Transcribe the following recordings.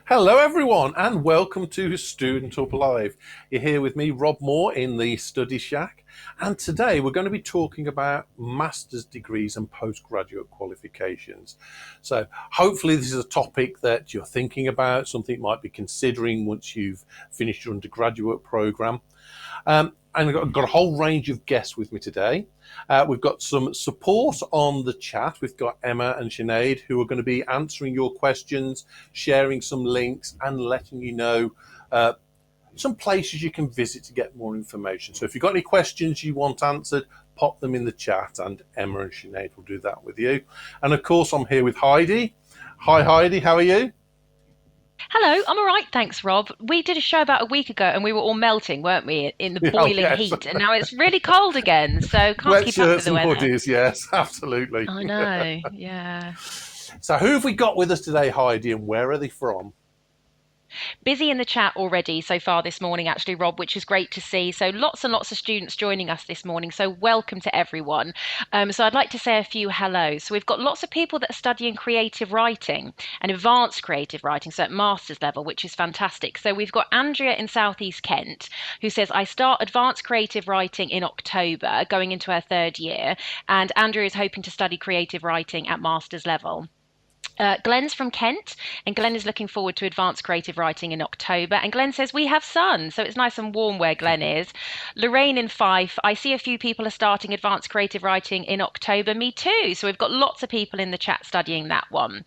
Hello, everyone, and welcome to Student Up Live. You're here with me, Rob Moore, in the Study Shack, and today we're going to be talking about master's degrees and postgraduate qualifications. So, hopefully, this is a topic that you're thinking about, something you might be considering once you've finished your undergraduate program. And I've got a whole range of guests with me today. We've got some support on the chat. We've got Emma and Sinead who are going to be answering your questions, sharing some links, and letting you know some places you can visit to get more information. So if you've got any questions you want answered, pop them in the chat, and Emma and Sinead will do that with you. And of course, I'm here with Heidi. Hi, Heidi. How are you? Hello, I'm all right, thanks, Rob. We did a show about a week ago and we were all melting, weren't we, in the Oh, boiling yes. heat. And now it's really cold again, so can't keep up with Sweatshirts the and weather. hoodies. Yes, absolutely. I know, yeah. So who have we got with us today, Heidi, and where are they from? Busy in the chat already so far this morning, actually, Rob, which is great to see. So lots and lots of students joining us this morning. So welcome to everyone. So I'd like to say a few hellos. So we've got lots of people that are studying creative writing and advanced creative writing, so at master's level, which is fantastic. So we've got Andrea in Southeast Kent, who says, I start advanced creative writing in October, going into her third year. And Andrea is hoping to study creative writing at master's level. Glenn's from Kent, and Glenn is looking forward to advanced creative writing in October. And Glenn says, we have sun, so it's nice and warm where Glenn is. Lorraine in Fife, I see a few people are starting advanced creative writing in October. Me too. So we've got lots of people in the chat studying that one.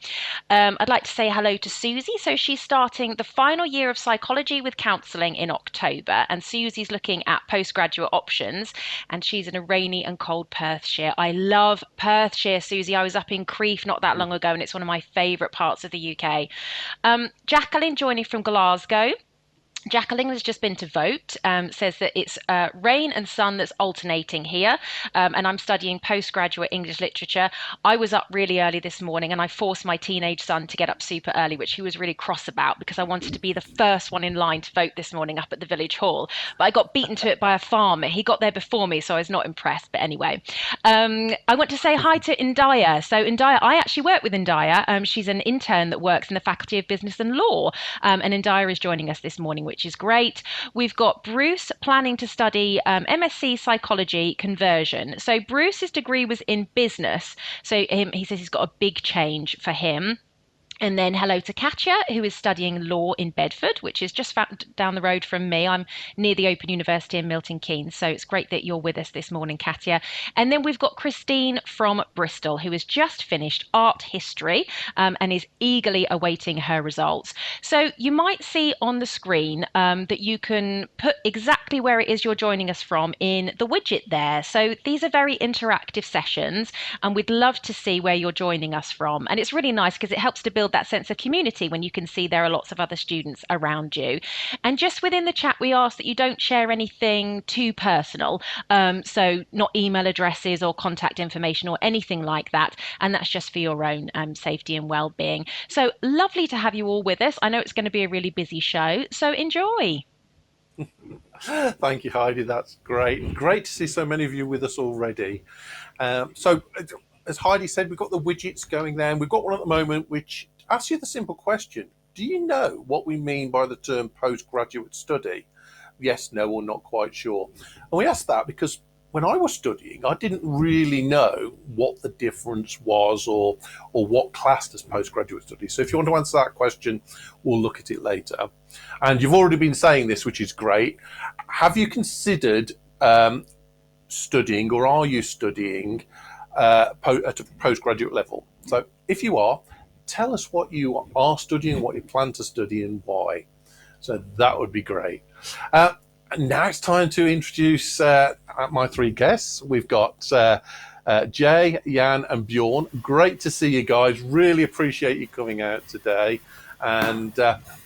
I'd like to say hello to Susie. So she's starting the final year of psychology with counselling in October, and Susie's looking at postgraduate options, and she's in a rainy and cold Perthshire. I love Perthshire, Susie. I was up in Crieff not that long ago, and it's one of my favourite parts of the UK. Jacqueline joining from Glasgow. Jacqueline has just been to vote, says that it's rain and sun that's alternating here, and I'm studying postgraduate English literature. I was up really early this morning and I forced my teenage son to get up super early, which he was really cross about because I wanted to be the first one in line to vote this morning up at the village hall. But I got beaten to it by a farmer. He got there before me, so I was not impressed. But anyway, I want to say hi to Indaya. So Indaya, I actually work with Indaya. She's an intern that works in the Faculty of Business and Law, and Indaya is joining us this morning, which is great. We've got Bruce planning to study MSc Psychology Conversion. So Bruce's degree was in business. So he says he's got a big change for him. And then hello to Katya, who is studying law in Bedford, which is just down the road from me. I'm near the Open University in Milton Keynes, so it's great that you're with us this morning, Katya. And then we've got Christine from Bristol, who has just finished art history and is eagerly awaiting her results. So you might see on the screen that you can put exactly where it is you're joining us from in the widget there. So these are very interactive sessions, and we'd love to see where you're joining us from. And it's really nice because it helps to build that sense of community when you can see there are lots of other students around you. And just within the chat, we ask that you don't share anything too personal. So not email addresses or contact information or anything like that. And that's just for your own safety and well-being. So lovely to have you all with us. I know it's going to be a really busy show, so enjoy. Thank you, Heidi. That's great. Great to see so many of you with us already. So, as Heidi said, we've got the widgets going there, and we've got one at the moment which asks you the simple question: do you know what we mean by the term postgraduate study? Yes, no, or not quite sure. And we asked that because when I was studying, I didn't really know what the difference was or what classed as postgraduate study. So if you want to answer that question, we'll look at it later. And you've already been saying this, which is great. Have you considered studying, or are you studying at a postgraduate level? So if you are, tell us what you are studying, what you plan to study, and why. So that would be great. And now it's time to introduce my three guests. We've got Jay, Jan, and Bjorn. Great to see you guys. Really appreciate you coming out today, and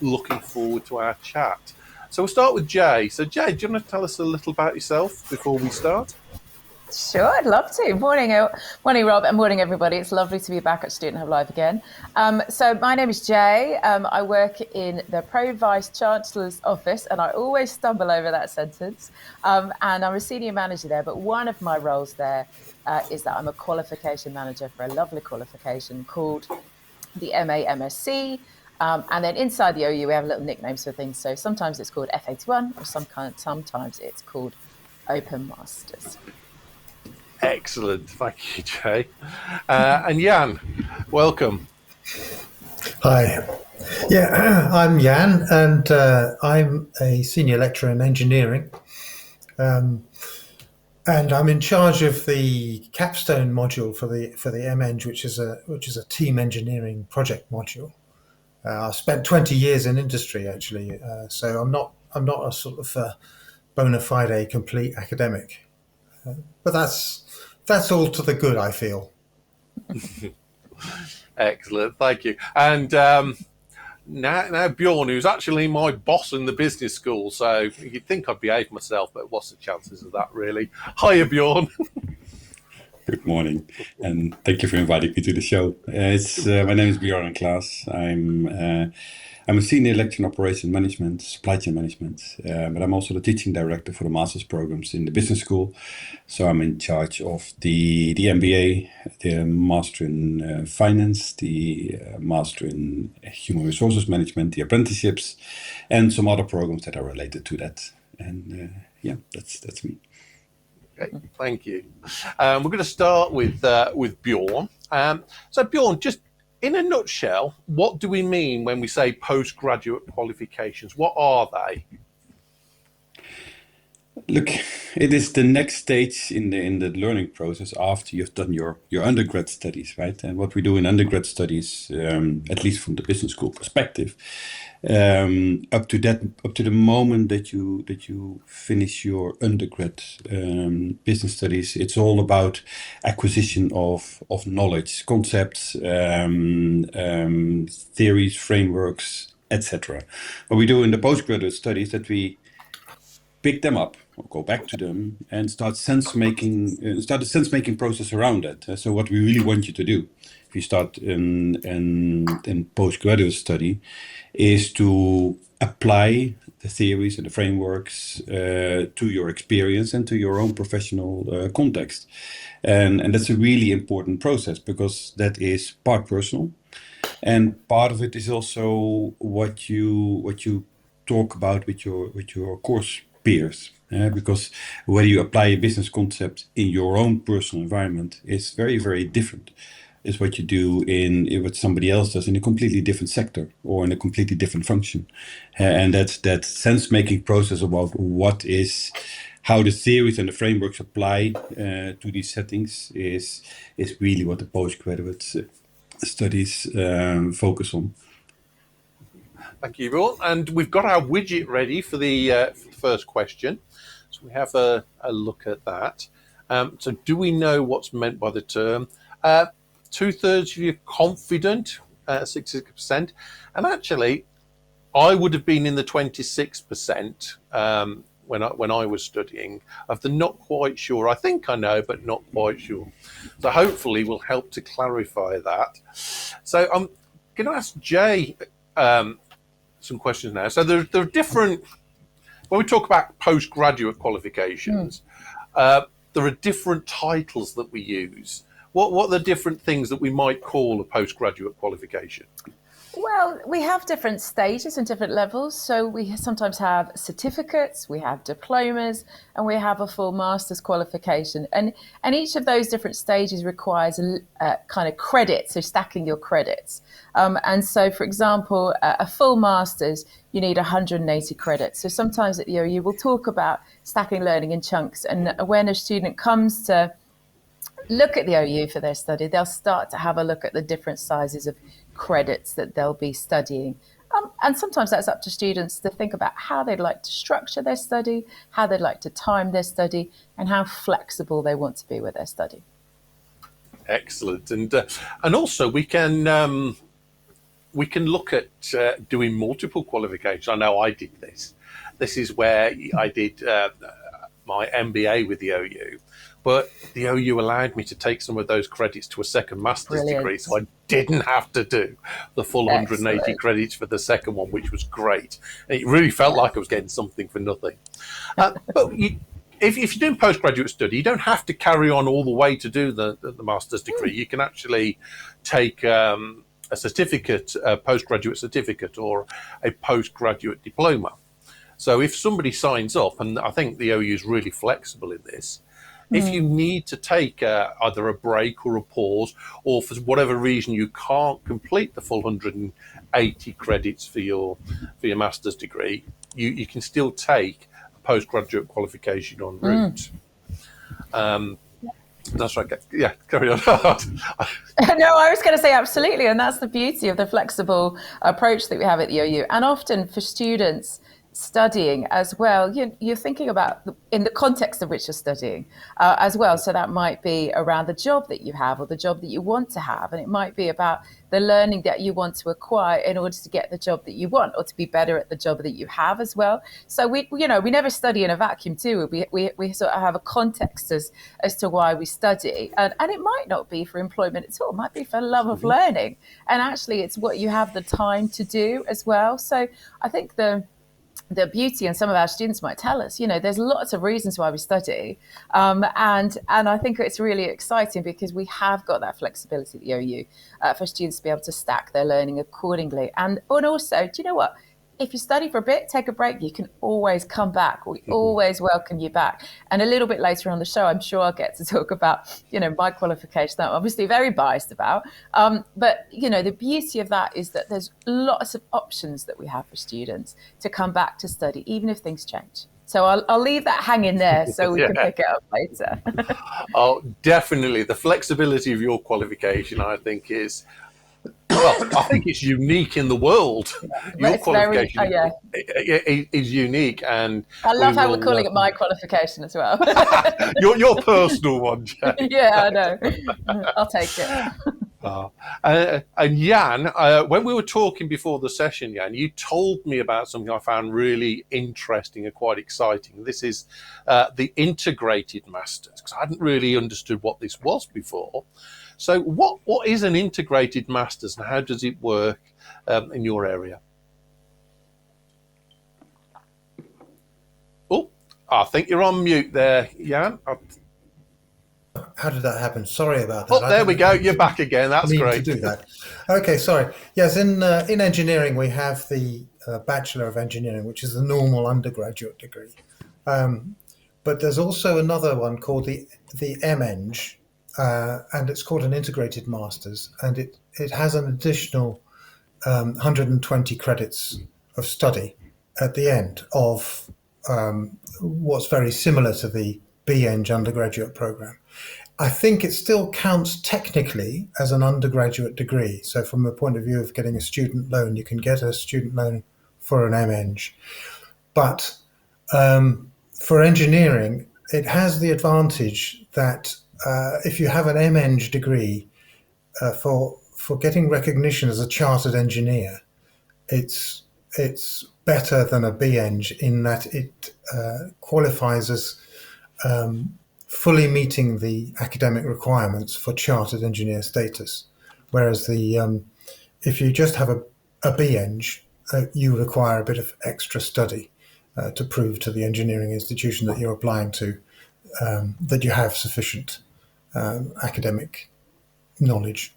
looking forward to our chat. So we'll start with Jay. So Jay, do you want to tell us a little about yourself before we start? Sure, I'd love to. Morning, Rob, and morning, everybody. It's lovely to be back at Student Hub Live again. So my name is Jay. I work in the Pro Vice Chancellor's office, and I always stumble over that sentence. And I'm a senior manager there, but one of my roles there is that I'm a qualification manager for a lovely qualification called the MA MSc. And then inside the OU, we have little nicknames for things. So sometimes it's called F81, or sometimes it's called Open Masters. Excellent. Thank you, Jay. And Jan, welcome. Hi. Yeah, I'm Jan, and I'm a senior lecturer in engineering. And I'm in charge of the capstone module for the MEng, which is a team engineering project module. I spent 20 years in industry actually, so I'm not a sort of bona fide complete academic, but that's all to the good, I feel. Excellent, thank you. And now Bjorn, who's actually my boss in the business school, so you'd think I'd behave myself, but what's the chances of that, really? Hiya, Bjorn. Good morning, and thank you for inviting me to the show. My name is Bjorn Klaas. I'm a senior lecturer in operation management, supply chain management, but I'm also the teaching director for the master's programs in the business school. So I'm in charge of the MBA, the master in finance, the master in human resources management, the apprenticeships, and some other programs that are related to that. And that's me. Okay, thank you. We're going to start with Bjorn. So Bjorn, just in a nutshell, what do we mean when we say postgraduate qualifications? What are they? Look, it is the next stage in the learning process after you've done your undergrad studies, right? And what we do in undergrad studies, at least from the business school perspective, up to the moment that you finish your undergrad business studies, it's all about acquisition of knowledge, concepts, theories, frameworks, etc. What we do in the postgraduate studies that we pick them up or go back to them and start the sense making process around it. So what we really want you to do, if you start in postgraduate study, is to apply the theories and the frameworks to your experience and to your own professional context. And that's a really important process because that is part personal, and part of it is also what you talk about with your course peers. Because whether you apply a business concept in your own personal environment is very, very different. Is what you do in what somebody else does in a completely different sector or in a completely different function. And that sense-making process about how the theories and the frameworks apply to these settings is really what the postgraduate studies focus on. Thank you, Bjorn. And we've got our widget ready for the first question. So we have a look at that. So do we know what's meant by the term? 2/3 of you confident, 66%. And actually, I would have been in the 26% when I was studying, of the not quite sure. I think I know, but not quite sure. So hopefully we'll help to clarify that. So I'm going to ask Jay some questions now. So there are different, when we talk about postgraduate qualifications, there are different titles that we use. What are the different things that we might call a postgraduate qualification? Well, we have different stages and different levels. So we sometimes have certificates, we have diplomas, and we have a full master's qualification. And each of those different stages requires a kind of credit, so stacking your credits. And so, for example, a full master's, you need 180 credits. So sometimes at the OU, we'll talk about stacking learning in chunks. And when a student comes to look at the OU for their study, they'll start to have a look at the different sizes of credits that they'll be studying. And sometimes that's up to students to think about how they'd like to structure their study, how they'd like to time their study, and how flexible they want to be with their study. Excellent. And also we can look at doing multiple qualifications. I know I did this. This is where I did my MBA with the OU. But the OU allowed me to take some of those credits to a second master's degree, so I didn't have to do the full 180 credits for the second one, which was great. And it really felt like I was getting something for nothing. But if you're doing postgraduate study, you don't have to carry on all the way to do the master's degree. You can actually take a certificate, a postgraduate certificate, or a postgraduate diploma. So if somebody signs up, and I think the OU is really flexible in this, if you need to take either a break or a pause, or for whatever reason you can't complete the full 180 credits for your master's degree, you can still take a postgraduate qualification en route. That's right. Yeah, carry on. No, I was going to say absolutely, and that's the beauty of the flexible approach that we have at the OU. And often for students studying as well, you're thinking about in the context of which you're studying as well. So that might be around the job that you have or the job that you want to have, and it might be about the learning that you want to acquire in order to get the job that you want or to be better at the job that you have as well. So we never study in a vacuum too. We sort of have a context as to why we study, and it might not be for employment at all. It might be for love of learning, and actually it's what you have the time to do as well. So I think the beauty, and some of our students might tell us, there's lots of reasons why we study. And I think it's really exciting because we have got that flexibility at the OU for students to be able to stack their learning accordingly. And also, do you know what? If you study for a bit, take a break, you can always come back. We always welcome you back. And a little bit later on the show, I'm sure I'll get to talk about, my qualification that I'm obviously very biased about. But, the beauty of that is that there's lots of options that we have for students to come back to study, even if things change. So I'll leave that hanging there so we can pick it up later. Oh, definitely. The flexibility of your qualification, I think, is... Well, I think it's unique in the world. Your qualification is unique, and I love how we're calling it my qualification as well. your personal one, Jay. Yeah, I know. I'll take it. And Jan, when we were talking before the session, Jan, you told me about something I found really interesting and quite exciting. This is the integrated masters, because I hadn't really understood what this was before. So what is an integrated master's, and how does it work in your area? Oh, I think you're on mute there, Jan. How did that happen? Sorry about that. Oh, there we go. You're back again. That's great. To do that. Okay, sorry. Yes, in engineering, we have the Bachelor of Engineering, which is the normal undergraduate degree. But there's also another one called the MEng, and it's called an integrated master's, and it has an additional 120 credits of study at the end of what's very similar to the BEng undergraduate program. I think it still counts technically as an undergraduate degree. So from the point of view of getting a student loan, you can get a student loan for an MEng. But for engineering, it has the advantage that if you have an MEng degree, for getting recognition as a chartered engineer, it's better than a BEng in that it qualifies as fully meeting the academic requirements for chartered engineer status. Whereas if you just have a BEng, you require a bit of extra study to prove to the engineering institution that you're applying to that you have sufficient academic knowledge.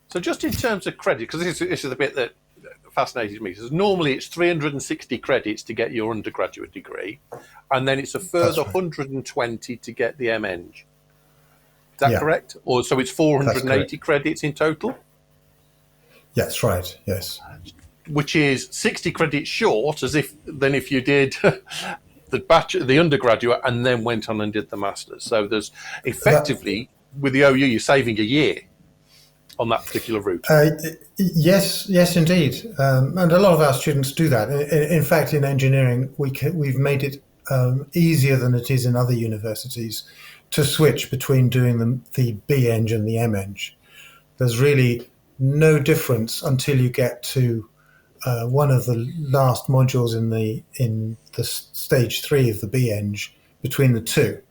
So just in terms of credit, because this is the bit that fascinated me, because normally it's 360 credits to get your undergraduate degree, and then it's a further 120 to get the MEng. Is that correct? Or so it's 480 credits in total? Yeah, that's right, yes. Which is 60 credits short, as if you did the undergraduate and then went on and did the master's. So there's effectively, with the OU, you're saving a year on that particular route. Yes, indeed. And a lot of our students do that. In fact, in engineering, we've made it easier than it is in other universities to switch between doing the BEng and the MEng. There's really no difference until you get to one of the last modules in the stage 3 of the BEng between the two.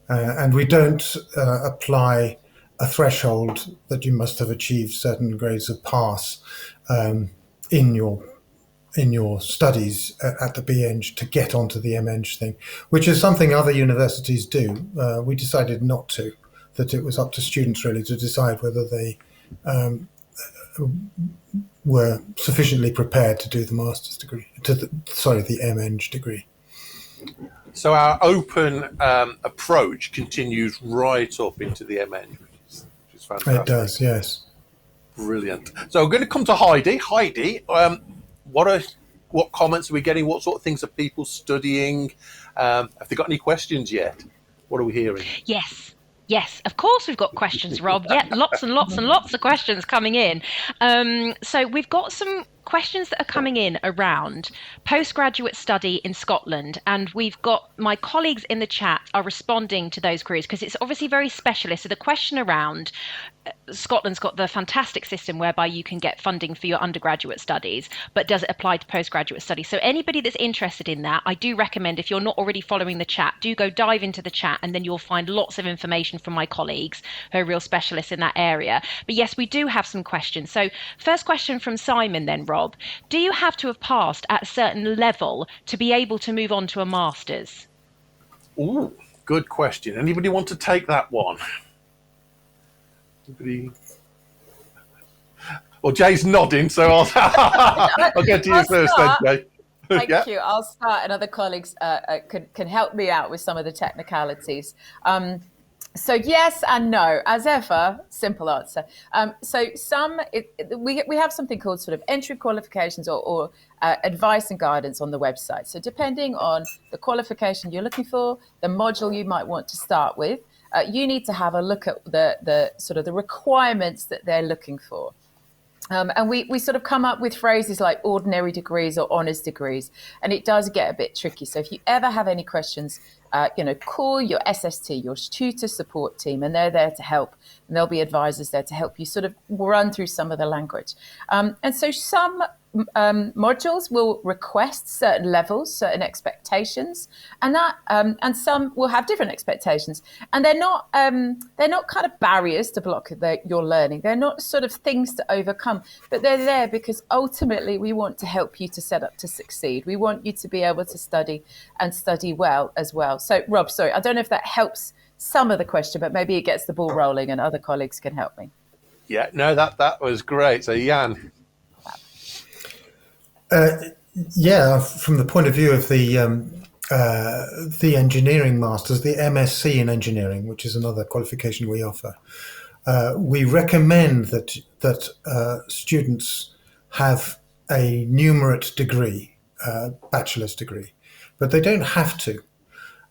And we don't apply a threshold that you must have achieved certain grades of pass in your studies at the BEng to get onto the MEng thing, which is something other universities do. We decided not to, that it was up to students really to decide whether they were sufficiently prepared to do the master's degree, the MEng degree. So our open approach continues right up into the MEng, which is fantastic. It does, yes. Brilliant. So we're going to come to Heidi. Heidi, what comments are we getting? What sort of things are people studying? Have they got any questions yet? What are we hearing? Yes, of course we've got questions, Rob. Yeah, lots and lots and lots of questions coming in. So we've got some questions that are coming in around postgraduate study in Scotland, and we've got my colleagues in the chat are responding to those queries because it's obviously very specialist. So the question around Scotland's got the fantastic system whereby you can get funding for your undergraduate studies, but does it apply to postgraduate studies? So anybody that's interested in that, I do recommend, if you're not already following the chat, do go dive into the chat, and then you'll find lots of information from my colleagues who are real specialists in that area. But yes, we do have some questions. So first question from Simon then, Rob. Do you have to have passed at a certain level to be able to move on to a master's? Ooh, good question. Anybody want to take that one? Anybody? Well, Jay's nodding, so I'll get to you first then, Jay. Thank you. I'll start, and other colleagues can help me out with some of the technicalities. So yes and no, as ever, simple answer. We have something called sort of entry qualifications or advice and guidance on the website. So depending on the qualification you're looking for, the module you might want to start with, you need to have a look at the sort of the requirements that they're looking for. And we sort of come up with phrases like ordinary degrees or honours degrees, and it does get a bit tricky. So if you ever have any questions, call your SST, your tutor support team, and they're there to help. And there'll be advisors there to help you sort of run through some of the language. And so some modules will request certain levels, certain expectations, and some will have different expectations. And they're not kind of barriers to block your learning. They're not sort of things to overcome, but they're there because ultimately we want to help you to set up to succeed. We want you to be able to study and study well as well. So Rob, sorry, I don't know if that helps some of the question, but maybe it gets the ball rolling and other colleagues can help me. Yeah, no, that was great. So Jan. From the point of view of the engineering masters, the MSc in engineering, which is another qualification we offer, we recommend that students have a numerate degree, bachelor's degree, but they don't have to.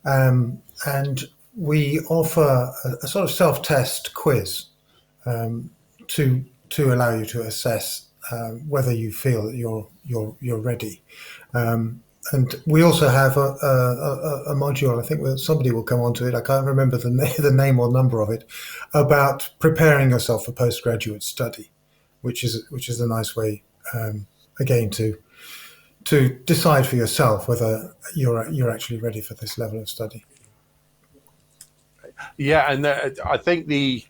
And we offer a sort of self-test quiz to allow you to assess whether you feel that you're ready. And we also have a module, I think somebody will come onto it, I can't remember the name or number of it, about preparing yourself for postgraduate study, which is a nice way, again, to decide for yourself whether you're actually ready for this level of study. Yeah, and I think the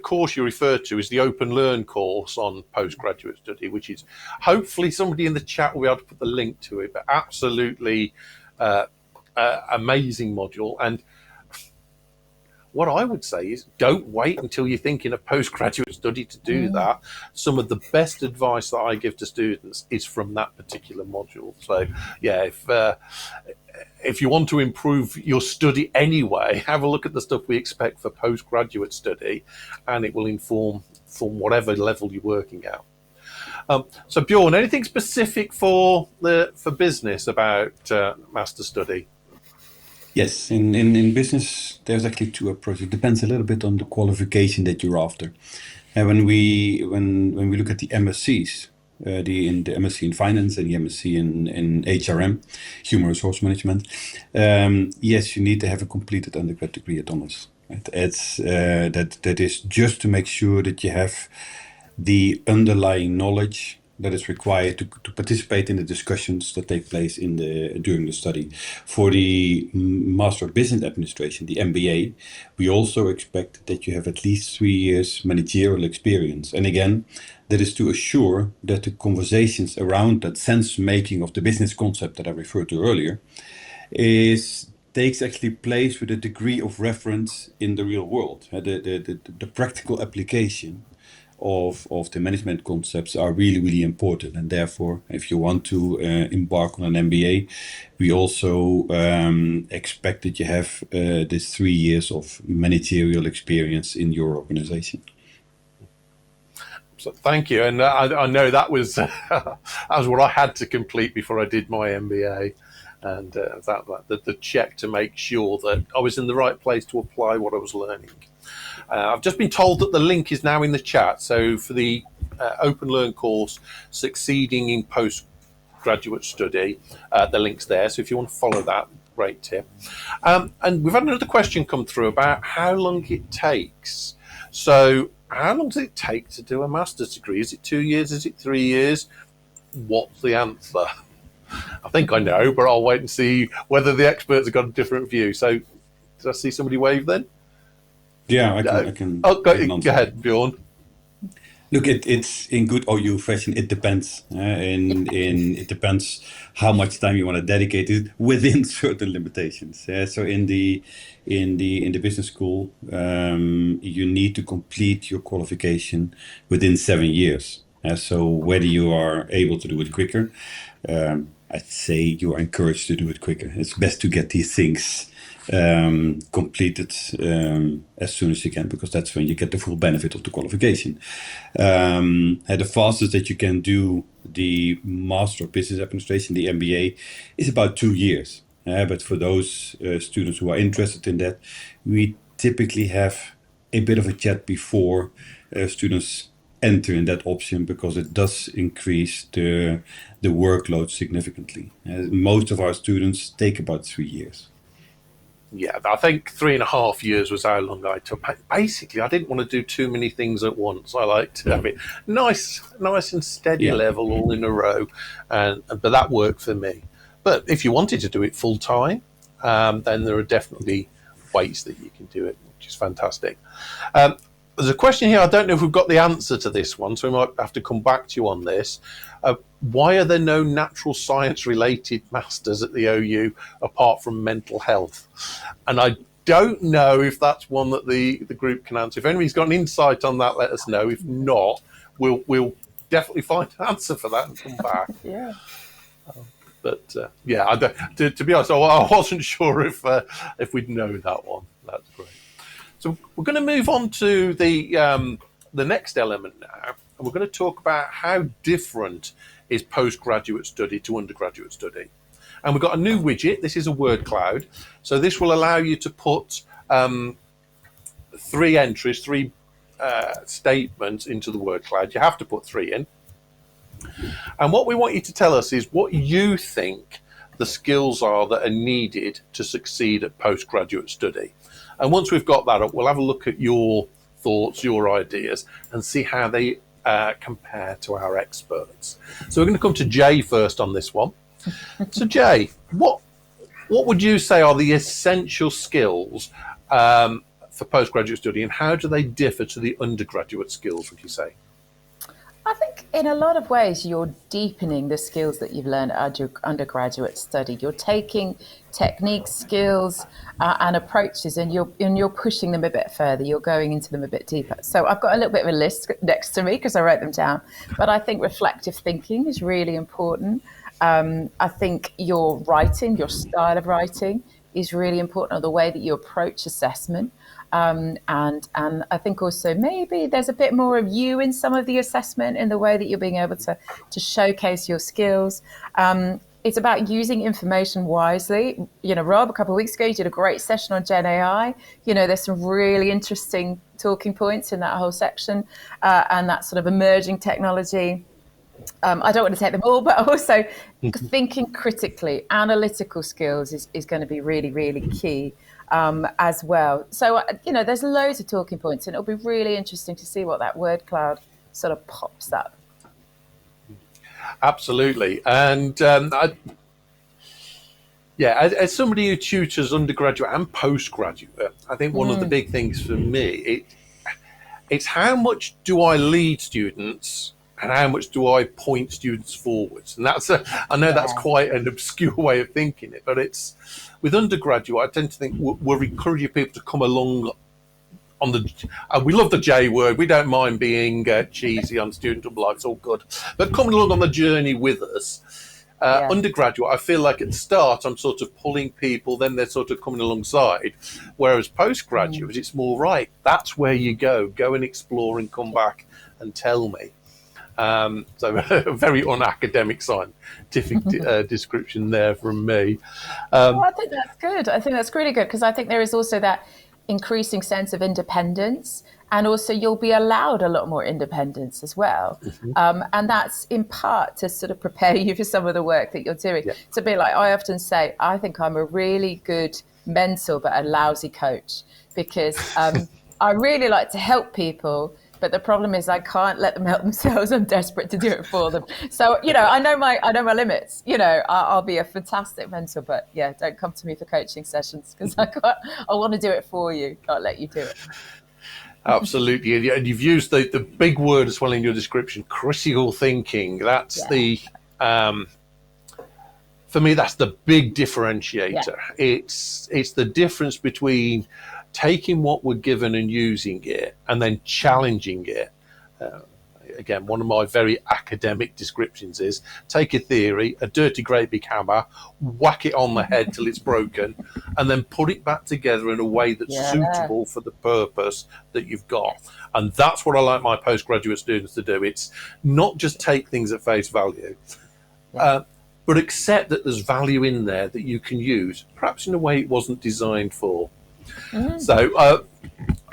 course you referred to is the Open Learn course on postgraduate study, which is hopefully somebody in the chat will be able to put the link to it, but absolutely amazing module. And what I would say is don't wait until you're thinking of postgraduate study to do that. Some of the best advice that I give to students is from that particular module. So yeah, if you want to improve your study anyway, have a look at the stuff we expect for postgraduate study, and it will inform whatever level you're working at. So Bjorn, anything specific for business about master study? Yes, in business, there's actually two approaches. It depends a little bit on the qualification that you're after. And when we look at the MSCs, the MSc in finance and the MSc in HRM, human resource management, yes, you need to have a completed undergrad degree at honors. Right? It's that is just to make sure that you have the underlying knowledge that is required to participate in the discussions that take place during the study. For the Master of Business Administration, the MBA, we also expect that you have at least 3 years managerial experience. And again, that is to assure that the conversations around that sense making of the business concept that I referred to earlier takes actually place with a degree of reference in the real world, the practical application of the management concepts are really, really important. And therefore, if you want to embark on an MBA, we also expect that you have this 3 years of managerial experience in your organization. So thank you. And I know that was that was what I had to complete before I did my MBA. And the check to make sure that I was in the right place to apply what I was learning. I've just been told that the link is now in the chat. So for the Open Learn course, Succeeding in Postgraduate Study, the link's there. So if you want to follow that, great tip. And we've had another question come through about how long it takes. So how long does it take to do a master's degree? Is it 2 years? Is it 3 years? What's the answer? I think I know, but I'll wait and see whether the experts have got a different view. So did I see somebody wave then? Yeah, I can. Oh, go ahead, Bjorn. Look, it's in good OU fashion. It depends. It depends how much time you want to dedicate it within certain limitations. So in the business school, you need to complete your qualification within 7 years. So whether you are able to do it quicker, I'd say you are encouraged to do it quicker. It's best to get these things completed as soon as you can, because that's when you get the full benefit of the qualification. The fastest that you can do the Master of Business Administration, the MBA, is about 2 years. But for those students who are interested in that, we typically have a bit of a chat before students enter in that option, because it does increase the workload significantly. Most of our students take about 3 years. Yeah, I think 3.5 years was how long I took. Basically, I didn't want to do too many things at once. I like to have it nice and steady level all in a row, but that worked for me. But if you wanted to do it full time, then there are definitely ways that you can do it, which is fantastic. There's a question here. I don't know if we've got the answer to this one, so we might have to come back to you on this. Why are there no natural science related masters at the OU apart from mental health? And I don't know if that's one that the group can answer. If anybody's got an insight on that, let us know. If not, we'll definitely find an answer for that and come back. Yeah. But to be honest, I wasn't sure if we'd know that one. That's great. So we're going to move on to the next element now, and we're going to talk about how different is postgraduate study to undergraduate study. And we've got a new widget. This is a word cloud. So this will allow you to put 3 entries, 3 statements into the word cloud. You have to put 3 in. And what we want you to tell us is what you think the skills are that are needed to succeed at postgraduate study. And once we've got that up, we'll have a look at your thoughts, your ideas, and see how they compare to our experts. So we're going to come to Jay first on this one. So Jay, what would you say are the essential skills for postgraduate study, and how do they differ to the undergraduate skills, would you say? I think in a lot of ways you're deepening the skills that you've learned at your undergraduate study. You're taking techniques, skills, and approaches, and you're pushing them a bit further. You're going into them a bit deeper. So I've got a little bit of a list next to me because I wrote them down. But I think reflective thinking is really important. I think your writing, your style of writing, is really important, or the way that you approach assessment. And I think also maybe there's a bit more of you in some of the assessment, in the way that you're being able to showcase your skills. It's about using information wisely. Rob, a couple of weeks ago, you did a great session on Gen AI. There's some really interesting talking points in that whole section, and that sort of emerging technology. I don't want to take them all, but also thinking critically, analytical skills is going to be really, really key. As well. So, there's loads of talking points, and it'll be really interesting to see what that word cloud sort of pops up. Absolutely. And as somebody who tutors undergraduate and postgraduate, I think one of the big things for me, it's how much do I lead students and how much do I point students forwards? And I know that's quite an obscure way of thinking it, but it's with undergraduate, I tend to think we're encouraging people to come along on the we love the J word. We don't mind being cheesy on student life. It's all good. But coming along on the journey with us, undergraduate, I feel like at the start I'm sort of pulling people, then they're sort of coming alongside. Whereas postgraduate, it's more right. That's where you go and explore and come back and tell me. So a very unacademic scientific description there from me. Well, I think that's good. I think that's really good, because I think there is also that increasing sense of independence, and also you'll be allowed a lot more independence as well. And that's in part to sort of prepare you for some of the work that you're doing. Yeah. To be like, I often say, I think I'm a really good mentor, but a lousy coach, because I really like to help people. But the problem is I can't let them help themselves. I'm desperate to do it for them. So, I know my limits. I'll be a fantastic mentor, but yeah, don't come to me for coaching sessions, because I want to do it for you, not let you do it. Absolutely. And you've used the big word as well in your description, critical thinking. That's for me, that's the big differentiator. It's the difference between taking what we're given and using it, and then challenging it. Again, one of my very academic descriptions is take a theory, a dirty great big hammer, whack it on the head till it's broken, and then put it back together in a way that's suitable for the purpose that you've got. And that's what I like my postgraduate students to do. It's not just take things at face value, but accept that there's value in there that you can use, perhaps in a way it wasn't designed for. So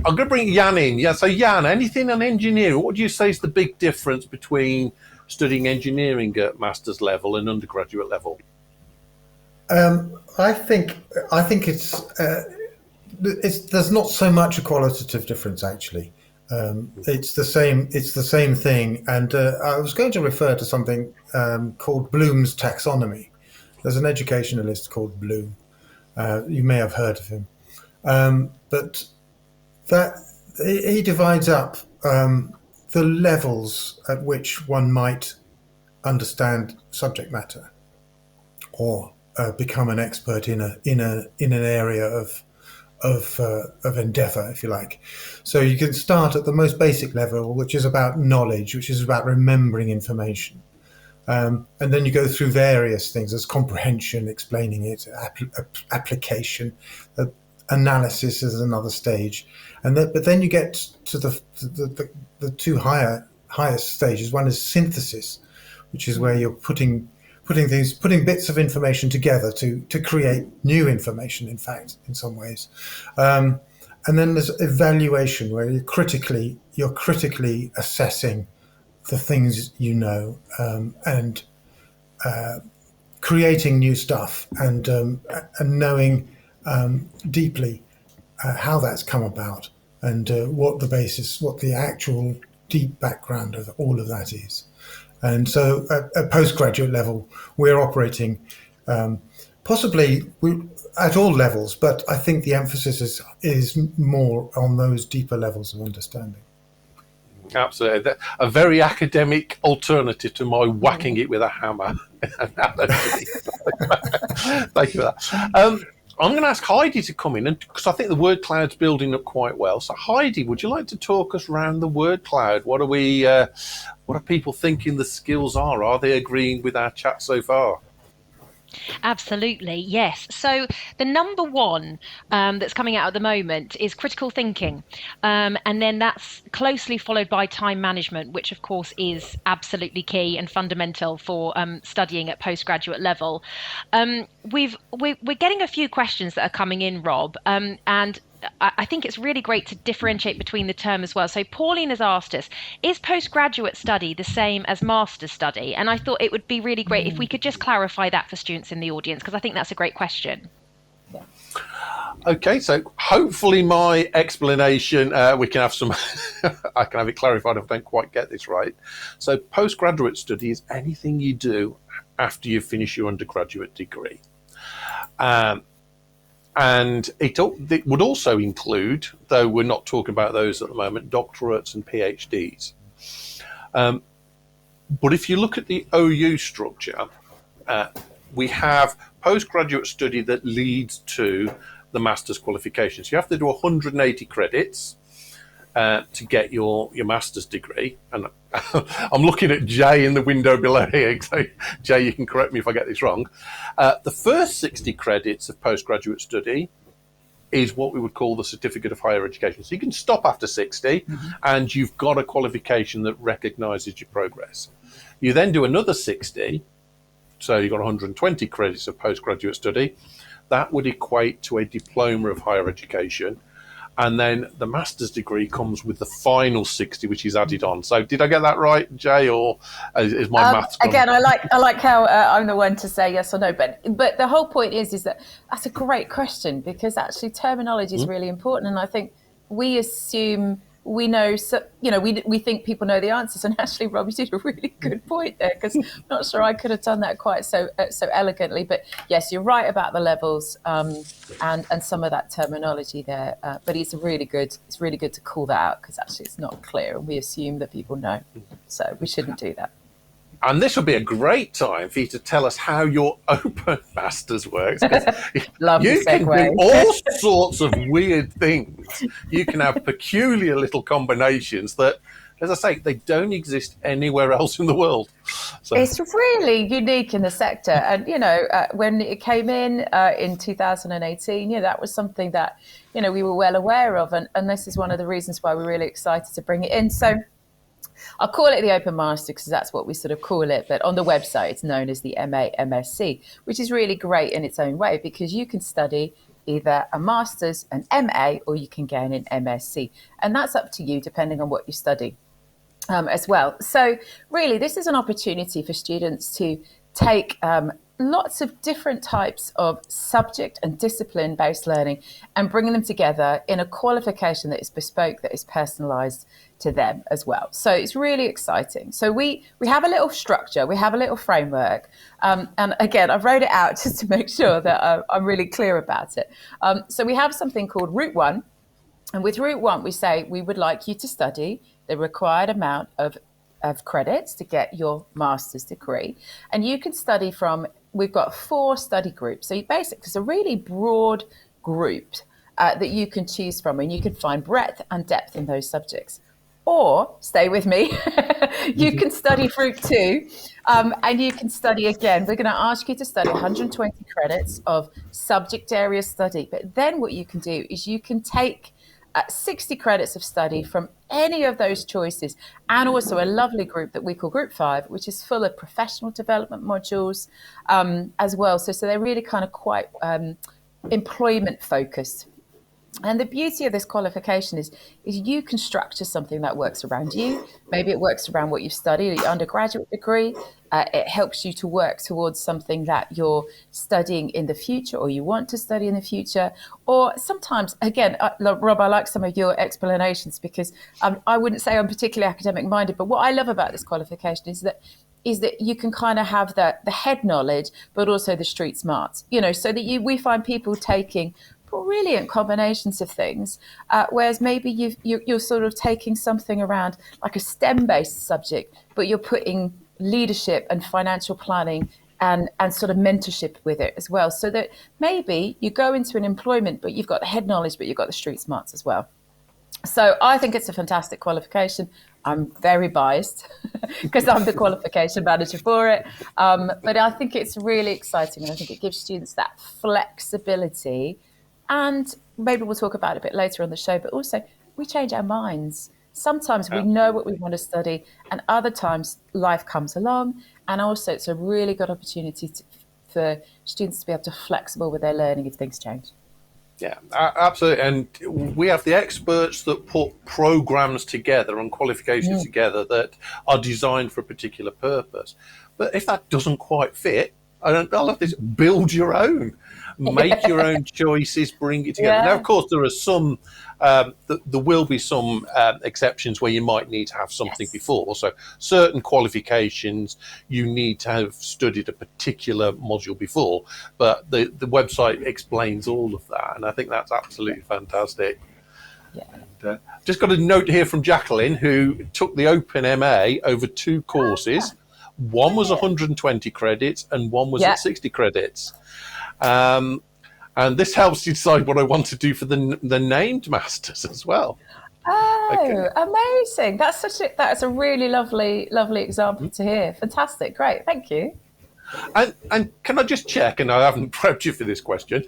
I'm going to bring Jan in. Yeah, so Jan, anything on engineering, what do you say is the big difference between studying engineering at master's level and undergraduate level? I think it's there's not so much a qualitative difference, actually. It's the same thing. And I was going to refer to something called Bloom's taxonomy. There's an educationalist called Bloom. You may have heard of him. But that he divides up the levels at which one might understand subject matter, or become an expert in an area of endeavor, if you like. So you can start at the most basic level, which is about knowledge, which is about remembering information. And then you go through various things. There's comprehension, explaining it, application, analysis is another stage, but then you get to the two highest stages. One is synthesis, which is where you're putting bits of information together to create new information, in fact, in some ways. And then there's evaluation, where you're critically assessing the things you know, and creating new stuff, and knowing deeply how that's come about, and what the actual deep background of all of that is. And so at postgraduate level, we're operating possibly at all levels, but I think the emphasis is more on those deeper levels of understanding. Absolutely. A very academic alternative to my whacking it with a hammer. Thank you for that. I'm going to ask Heidi to come in, because I think the word cloud's building up quite well. So Heidi, would you like to talk us around the word cloud? What are people thinking the skills are? Are they agreeing with our chat so far? Absolutely, yes. So the number one that's coming out at the moment is critical thinking. And then that's closely followed by time management, which of course is absolutely key and fundamental for studying at postgraduate level. We're getting a few questions that are coming in, Rob, and I think it's really great to differentiate between the term as well. So Pauline has asked us, is postgraduate study the same as master's study? And I thought it would be really great if we could just clarify that for students in the audience, because I think that's a great question. Okay, so hopefully my explanation, we can have some, I can have it clarified if I don't quite get this right. So postgraduate study is anything you do after you finish your undergraduate degree. And it would also include, though we're not talking about those at the moment, doctorates and PhDs. But if you look at the OU structure, we have postgraduate study that leads to the master's qualifications. You have to do 180 credits. to get your master's degree. And I'm looking at Jay in the window below here. So, Jay, you can correct me if I get this wrong. The first 60 credits of postgraduate study is what we would call the Certificate of Higher Education. So you can stop after 60 and you've got a qualification that recognises your progress. You then do another 60, so you've got 120 credits of postgraduate study. That would equate to a diploma of higher education. And then the master's degree comes with the final 60, which is added on. So did I get that right, Jay, or is my maths gone? Again, I like how I'm the one to say yes or no, but the whole point is that that's a great question, because actually terminology is really important, and I think we assume we know, so, we think people know the answers, and actually, Rob, you did a really good point there, because I'm not sure I could have done that quite so elegantly. But yes, you're right about the levels and some of that terminology there. But it's really good to call that out, because actually it's not clear, and we assume that people know, so we shouldn't do that. And this would be a great time for you to tell us how your open masters works. You can do all sorts of weird things. You can have peculiar little combinations that, as I say, they don't exist anywhere else in the world. So it's really unique in the sector. And, when it came in 2018, that was something that, we were well aware of. And this is one of the reasons why we're really excited to bring it in. So I'll call it the Open Master because that's what we sort of call it. But on the website, it's known as the MA MSc, which is really great in its own way, because you can study either a master's, an MA, or you can gain an MSc. And that's up to you, depending on what you study as well. So really, this is an opportunity for students to take lots of different types of subject and discipline-based learning and bringing them together in a qualification that is bespoke, that is personalised to them as well. So it's really exciting. So we have a little structure, we have a little framework. And again, I wrote it out just to make sure that I'm really clear about it. So we have something called Route 1. And with Route 1, we say we would like you to study the required amount of credits to get your master's degree. And you can study from, we've got 4 study groups. So basically, it's a really broad group that you can choose from, and you can find breadth and depth in those subjects. Or, stay with me, you can study Route 2, and you can study again. We're going to ask you to study 120 credits of subject area study. But then what you can do is you can take 60 credits of study from any of those choices, and also a lovely group that we call Group 5, which is full of professional development modules as well. So they're really kind of quite employment focused. And the beauty of this qualification is you can structure something that works around you. Maybe it works around what you've studied, your undergraduate degree. It helps you to work towards something that you're studying in the future, or you want to study in the future. Or sometimes, again, Rob, I like some of your explanations, because I wouldn't say I'm particularly academic minded, but what I love about this qualification is that you can kind of have the head knowledge, but also the street smarts, so that we find people taking brilliant combinations of things, whereas maybe you're sort of taking something around like a STEM-based subject, but you're putting leadership and financial planning and sort of mentorship with it as well, so that maybe you go into an employment, but you've got the head knowledge, but you've got the street smarts as well. So I think it's a fantastic qualification. I'm very biased because I'm the qualification manager for it. But I think it's really exciting, and I think it gives students that flexibility. And maybe we'll talk about it a bit later on the show, but also we change our minds. Sometimes we know what we want to study, and other times life comes along. And also it's a really good opportunity for students to be able to be flexible with their learning if things change. Yeah, absolutely. And we have the experts that put programs together and qualifications together that are designed for a particular purpose. But if that doesn't quite fit, I love this, build your own. Make your own choices, bring it together. Now, of course, there are some, there will be some exceptions where you might need to have something before. So certain qualifications, you need to have studied a particular module before. But the website explains all of that. And I think that's absolutely fantastic. Yeah. And, just got a note here from Jacqueline, who took the Open MA over 2 courses. One was 120 credits and one was at 60 credits. And this helps you decide what I want to do for the named masters as well. Okay. Amazing. That's a really lovely example to hear. Fantastic. Great. Thank you. And can I just check, and I haven't prepped you for this question,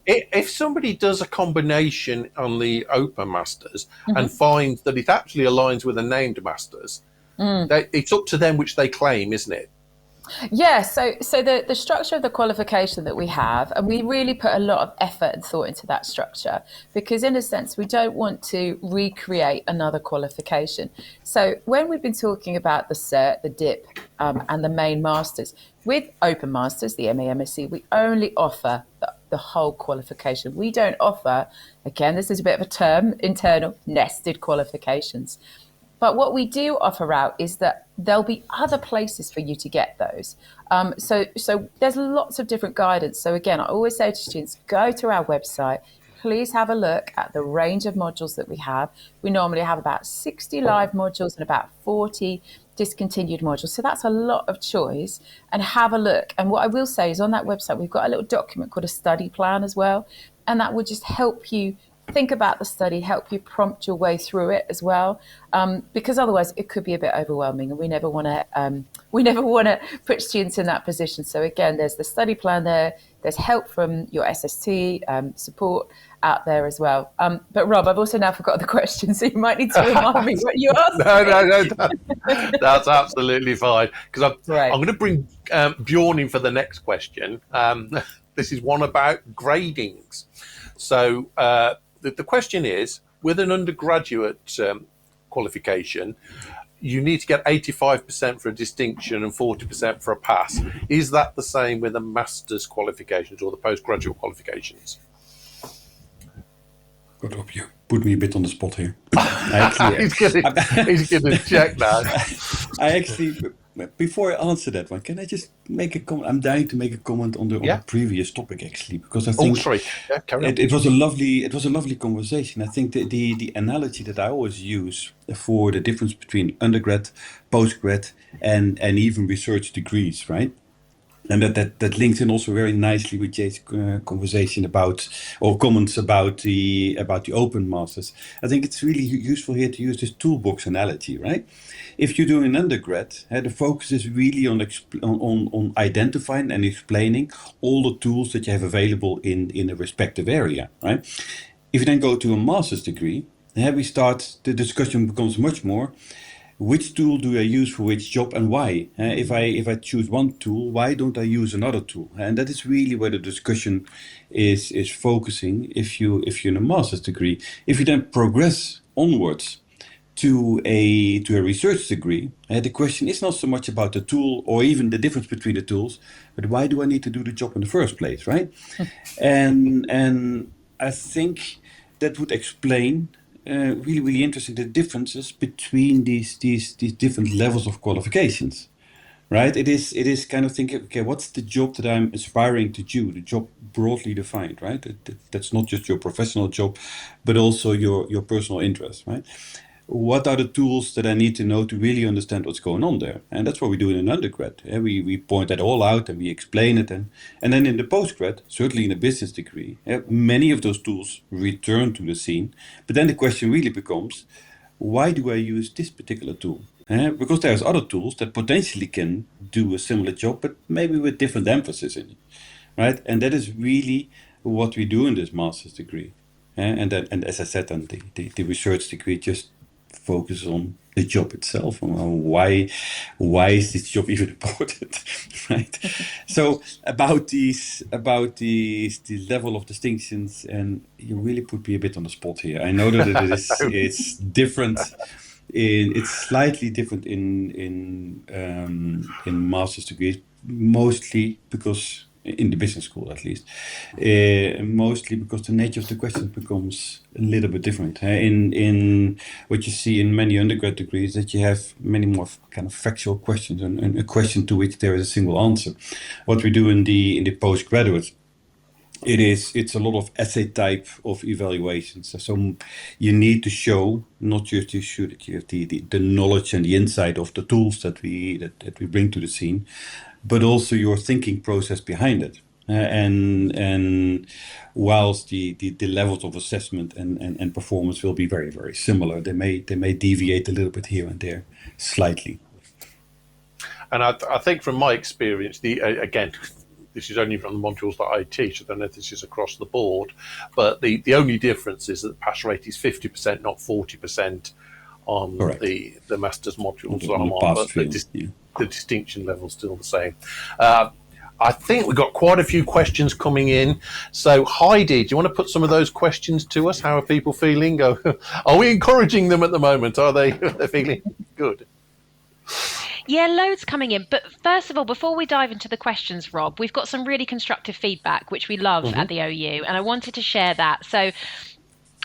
if somebody does a combination on the open masters and finds that it actually aligns with a named masters, it's up to them which they claim, isn't it? Yeah, so the structure of the qualification that we have, and we really put a lot of effort and thought into that structure, because in a sense we don't want to recreate another qualification. So when we've been talking about the cert, the dip, and the main masters, with open masters, the MA, MSc, we only offer the whole qualification. We don't offer, again, this is a bit of a term, internal nested qualifications. But what we do offer out is that there'll be other places for you to get those. So there's lots of different guidance. So again, I always say to students, go to our website, please have a look at the range of modules that we have. We normally have about 60 live modules and about 40 discontinued modules. So that's a lot of choice, and have a look. And what I will say is on that website, we've got a little document called a study plan as well. And that will just help you think about the study, help you prompt your way through it as well, because otherwise it could be a bit overwhelming, and we never want to put students in that position. So again, there's the study plan there. There's help from your SST support out there as well. But Rob, I've also now forgot the question, so you might need to remind me what you asked. No, that's absolutely fine, because Right. I'm going to bring Bjorn in for the next question. This is one about gradings. So the question is, with an undergraduate qualification, you need to get 85% for a distinction and 40% for a pass. Is that the same with the master's qualifications or the postgraduate qualifications? God, hope you put me a bit on the spot here. Actually, he's going to check that. I actually, before I answer that one, can I just make a comment? I'm dying to make a comment on the previous topic, actually, because I think it was a lovely conversation. I think the analogy that I always use for the difference between undergrad, postgrad, and even research degrees, right? And that links in also very nicely with Jay's conversation about, or comments about the open masters. I think it's really useful here to use this toolbox analogy, right? If you're doing an undergrad, the focus is really on identifying and explaining all the tools that you have available in a respective area, right? If you then go to a master's degree, the discussion becomes much more, which tool do I use for which job and why? If I choose one tool, why don't I use another tool? And that is really where the discussion is focusing if you're in a master's degree. If you then progress onwards to a research degree, the question is not so much about the tool or even the difference between the tools, but why do I need to do the job in the first place, right? and I think that would explain really interesting the differences between these different levels of qualifications, right? It is kind of thinking, okay, what's the job that I'm aspiring to do? The job broadly defined, right? That's not just your professional job, but also your personal interest, right? What are the tools that I need to know to really understand what's going on there? And that's what we do in an undergrad. We point that all out and we explain it. And then in the postgrad, certainly in a business degree, many of those tools return to the scene. But then the question really becomes, why do I use this particular tool? Because there's other tools that potentially can do a similar job, but maybe with different emphasis in it, right? And that is really what we do in this master's degree. And as I said, then the research degree just focus on the job itself. Why is this job even important, right? So about the level of distinctions, and you really put me a bit on the spot here. I know that it's different. It's slightly different in master's degrees, mostly because in the business school at least, mostly because the nature of the question becomes a little bit different. In what you see in many undergrad degrees, that you have many more kind of factual questions and a question to which there is a single answer. What we do in the postgraduate, it's a lot of essay type of evaluations. So you need to show not just that you have the knowledge and the insight of the tools that we bring to the scene, but also your thinking process behind it. and whilst the levels of assessment and performance will be very, very similar, they may deviate a little bit here and there slightly. And I think from my experience, again, this is only from the modules that I teach. I don't know if this is across the board, but the only difference is that the pass rate is 50%, not 40% on Correct. the master's modules that On I'm the on, pass but field, the distinction level is still the same. I think we've got quite a few questions coming in. So Heidi, do you want to put some of those questions to us? How are people feeling? Are we encouraging them at the moment? Are they feeling good? Yeah, loads coming in. But first of all, before we dive into the questions, Rob, we've got some really constructive feedback, which we love at the OU, and I wanted to share that. So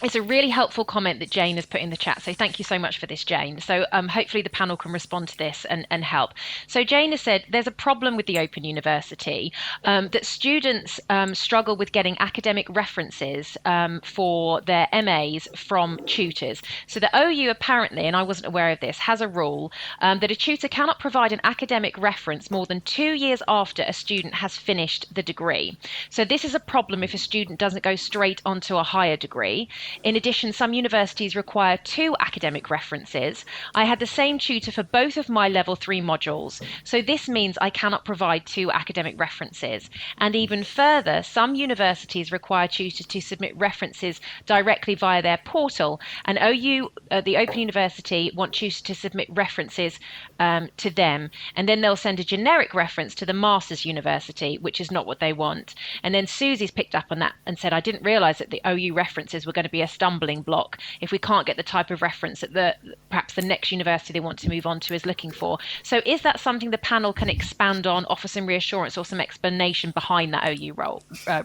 it's a really helpful comment that Jane has put in the chat. So thank you so much for this, Jane. So hopefully the panel can respond to this and help. So Jane has said there's a problem with the Open University, that students struggle with getting academic references for their MAs from tutors. So the OU apparently, and I wasn't aware of this, has a rule that a tutor cannot provide an academic reference more than 2 years after a student has finished the degree. So this is a problem if a student doesn't go straight onto a higher degree. In addition, some universities require 2 academic references. I had the same tutor for both of my level 3 modules, so this means I cannot provide 2 academic references. And even further, some universities require tutors to submit references directly via their portal, and the Open University, want tutors to submit references to them, and then they'll send a generic reference to the Master's University, which is not what they want. And then Susie's picked up on that and said, I didn't realise that the OU references were going to be a stumbling block if we can't get the type of reference that perhaps the next university they want to move on to is looking for. So is that something the panel can expand on, offer some reassurance or some explanation behind that OU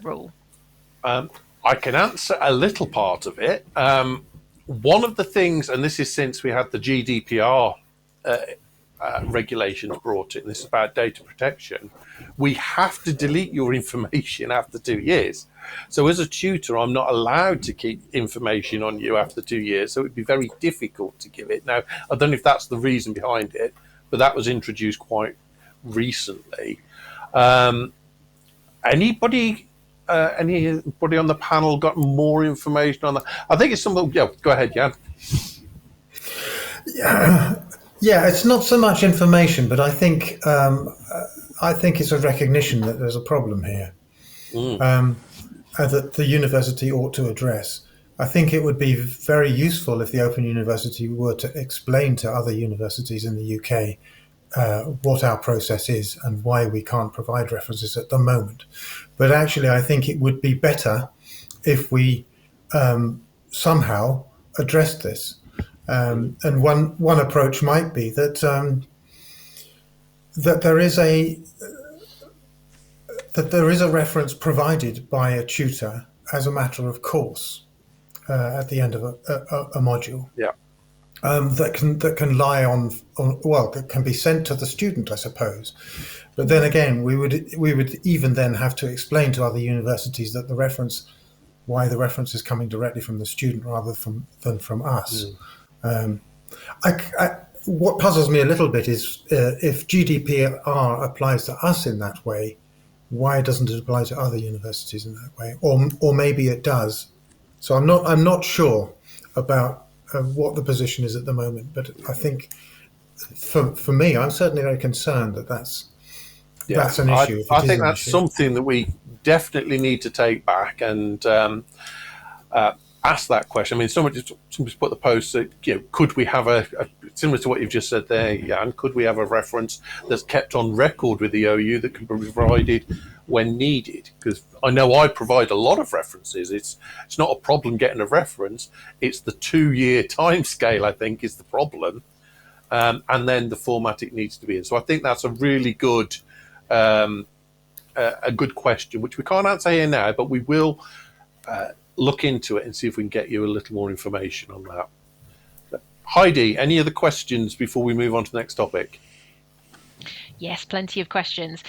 rule? I can answer a little part of it. One of the things, and this is since we had the GDPR regulations brought in, this is about data protection, we have to delete your information after 2 years. So as a tutor, I'm not allowed to keep information on you after 2 years. So it'd be very difficult to give it. Now, I don't know if that's the reason behind it, but that was introduced quite recently. Anybody on the panel got more information on that? I think it's something. Yeah, go ahead, Jan. Yeah, it's not so much information, but I think it's a recognition that there's a problem here that the university ought to address. I think it would be very useful if the Open University were to explain to other universities in the UK what our process is and why we can't provide references at the moment. But actually, I think it would be better if we somehow addressed this. And one approach might be that there is a reference provided by a tutor as a matter of course at the end of a module. Yeah. That can lie on that can be sent to the student, I suppose. But then again, we would even then have to explain to other universities that why the reference is coming directly from the student rather than from us. What puzzles me a little bit is if GDPR applies to us in that way, why doesn't it apply to other universities in that way? Or maybe it does. So I'm not sure about what the position is at the moment. But I think for me, I'm certainly very concerned that that's an issue. I think that's something that we definitely need to take back and ask that question. I mean, somebody's put the post that, could we have a similar to what you've just said there, Jan, could we have a reference that's kept on record with the OU that can be provided when needed? Because I know I provide a lot of references. It's not a problem getting a reference. It's the 2-year time scale, I think, is the problem. And then the format it needs to be in. So I think that's a really good question, which we can't answer here now, but we will look into it and see if we can get you a little more information on that. Heidi, any other questions before we move on to the next topic? Yes, plenty of questions.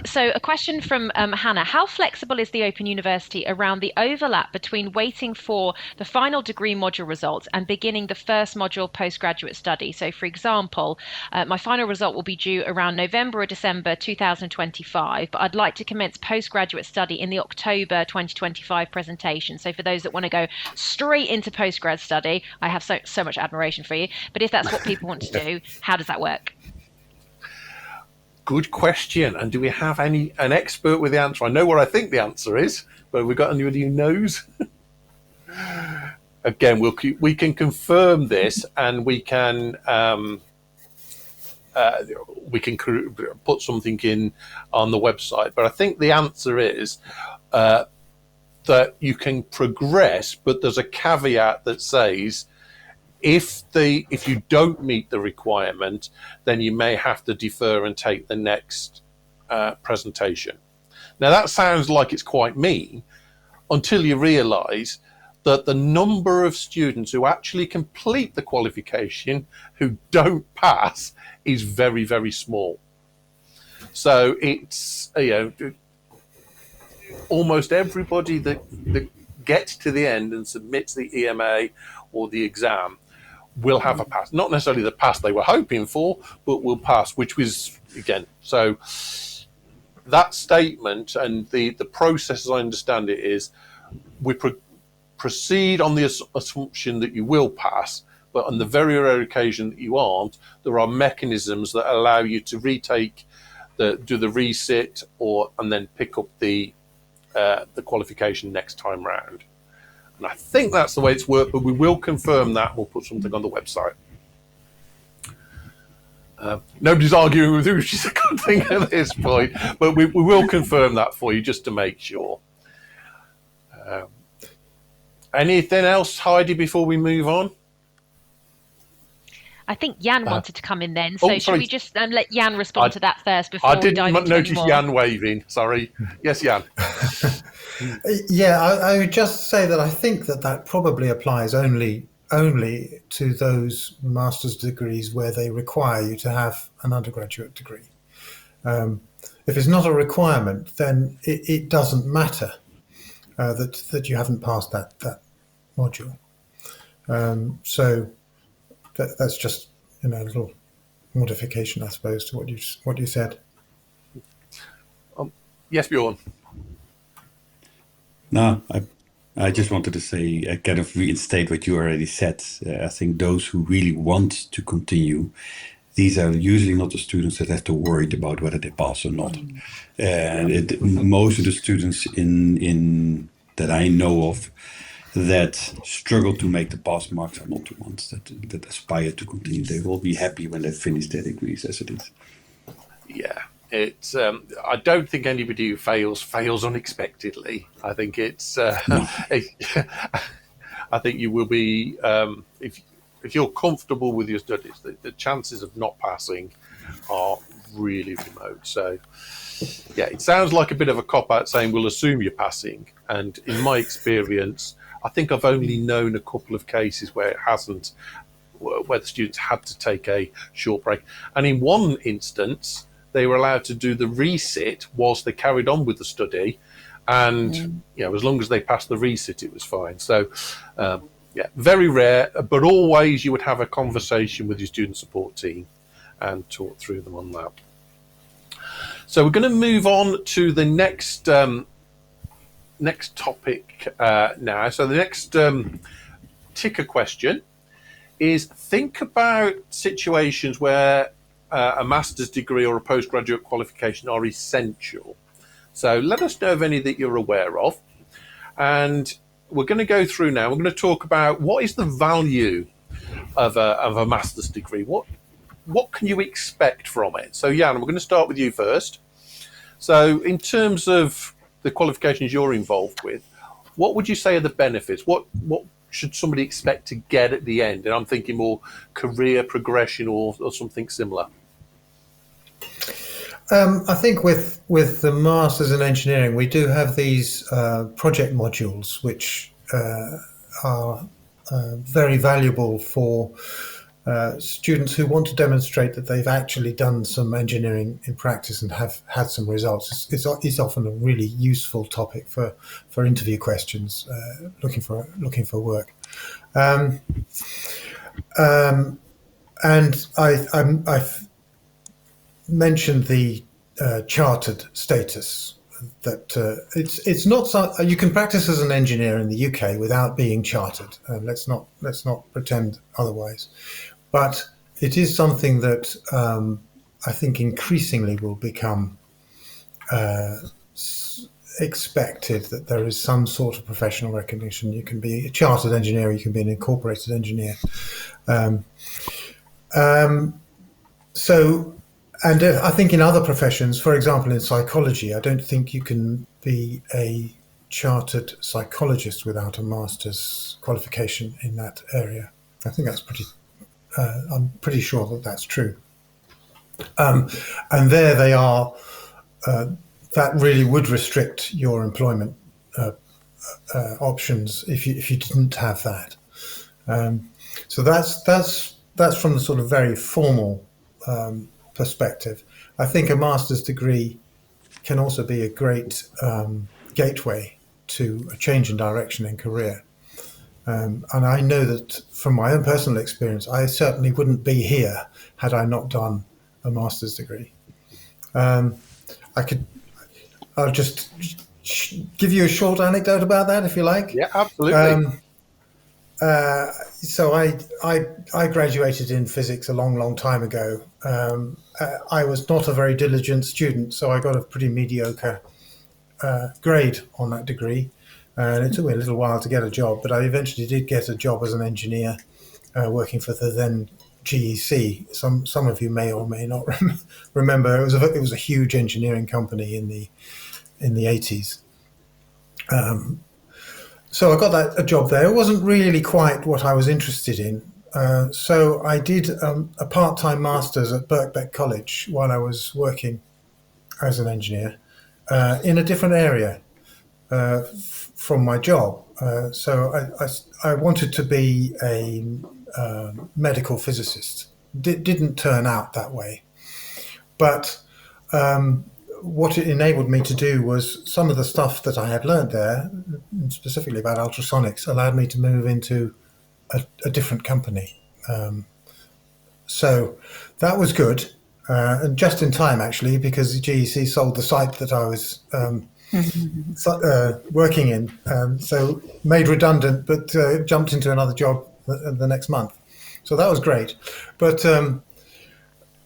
So a question from Hannah. How flexible is the Open University around the overlap between waiting for the final degree module results and beginning the first module postgraduate study? So for example, my final result will be due around November or December 2025, but I'd like to commence postgraduate study in the October 2025 presentation. So for those that want to go straight into postgrad study, I have so much admiration for you. But if that's what people want to do, how does that work? Good question. And do we have an expert with the answer? I know what I think the answer is, but have we got anybody who knows? Again, we can confirm this, and we can put something in on the website. But I think the answer is that you can progress, but there's a caveat that says if you don't meet the requirement, then you may have to defer and take the next presentation. Now that sounds like it's quite mean until you realise that the number of students who actually complete the qualification who don't pass is very, very small. So it's almost everybody that gets to the end and submits the EMA or the exam will have a pass. Not necessarily the pass they were hoping for, but will pass, which was, again, so that statement and the process, as I understand it, is we proceed on the assumption that you will pass, but on the very rare occasion that you aren't, there are mechanisms that allow you to retake, do the resit, and then pick up the qualification next time round. And I think that's the way it's worked, but we will confirm that. We'll put something on the website. Nobody's arguing with you, which is a good thing at this point, but we will confirm that for you just to make sure. Anything else, Heidi, before we move on? I think Jan wanted to come in then, so should we just let Jan respond to that first before we dive into I didn't notice more? Jan waving, sorry. Yes, Jan. Yeah, I would just say that I think that probably applies only to those master's degrees where they require you to have an undergraduate degree. If it's not a requirement, then it doesn't matter that you haven't passed that module. So that's just a little modification, I suppose, to what you said. Yes, Bjorn. No, I just wanted to say, kind of reinstate what you already said. I think those who really want to continue, these are usually not the students that have to worry about whether they pass or not. And most of the students in that I know of that struggle to make the pass marks are not the ones that aspire to continue. They will be happy when they finish their degrees as it is. Yeah. It's. I don't think anybody who fails unexpectedly. I think it's. I think you will be if you're comfortable with your studies. The chances of not passing are really remote. So, yeah, it sounds like a bit of a cop out saying we'll assume you're passing. And in my experience, I think I've only known a couple of cases where it hasn't, where the students had to take a short break. And in one instance, they were allowed to do the resit whilst they carried on with the study, and as long as they passed the resit, it was fine. So, very rare, but always you would have a conversation with your student support team and talk through them on that. So we're going to move on to the next topic now. So the next ticker question is: think about situations where a master's degree or a postgraduate qualification are essential. So let us know of any that you're aware of. And we're going to go through now. We're going to talk about what is the value of a master's degree. What can you expect from it? So Jan, we're going to start with you first. So in terms of the qualifications you're involved with, what would you say are the benefits? What should somebody expect to get at the end? And I'm thinking more career progression or something similar. I think with the Masters in Engineering, we do have these project modules, which are very valuable for students who want to demonstrate that they've actually done some engineering in practice and have had some results. It's often a really useful topic for interview questions, looking for work. And I've mentioned the chartered status. That it's not so, you can practice as an engineer in the UK without being chartered. Let's not pretend otherwise. But it is something that I think increasingly will become expected, that there is some sort of professional recognition. You can be a chartered engineer, you can be an incorporated engineer. So, and I think in other professions, for example, in psychology, I don't think you can be a chartered psychologist without a master's qualification in that area. I think that's I'm pretty sure that that's true. And there they are, that really would restrict your employment options if you didn't have that. So that's from the sort of very formal perspective. I think a master's degree can also be a great gateway to a change in direction in career. And I know that from my own personal experience, I certainly wouldn't be here had I not done a master's degree. I'll just give you a short anecdote about that, if you like. Yeah, absolutely. So I graduated in physics a long time ago. I was not a very diligent student, so I got a pretty mediocre grade on that degree. And it took me a little while to get a job, but I eventually did get a job as an engineer working for the then GEC. Some of you may or may not remember. It was a huge engineering company in the 80s. So I got a job there. It wasn't really quite what I was interested in. So I did a part-time master's at Birkbeck College while I was working as an engineer in a different area from my job. So I wanted to be a medical physicist. Didn't turn out that way. But what it enabled me to do was some of the stuff that I had learned there, specifically about ultrasonics, allowed me to move into a different company. So that was good, and just in time, actually, because the GEC sold the site that I was working in, so made redundant, but jumped into another job the next month. So that was great. But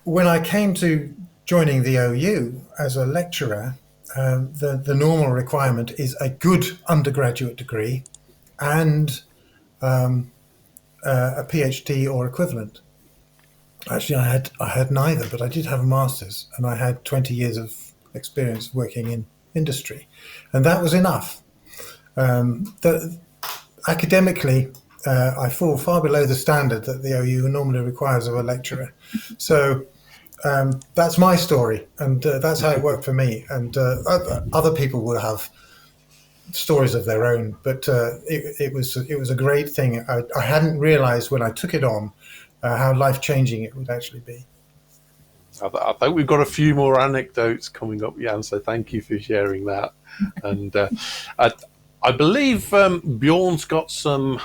when I came to joining the OU as a lecturer, the normal requirement is a good undergraduate degree and a PhD or equivalent. Actually, I had neither, but I did have a master's, and I had 20 years of experience working in industry, and that was enough. Academically, I fall far below the standard that the OU normally requires of a lecturer. So that's my story, and that's how it worked for me. And other people will have stories of their own, but it was a great thing. I hadn't realized when I took it on how life-changing it would actually be. I think we've got a few more anecdotes coming up, Jan, so thank you for sharing that. And I believe Bjorn's got some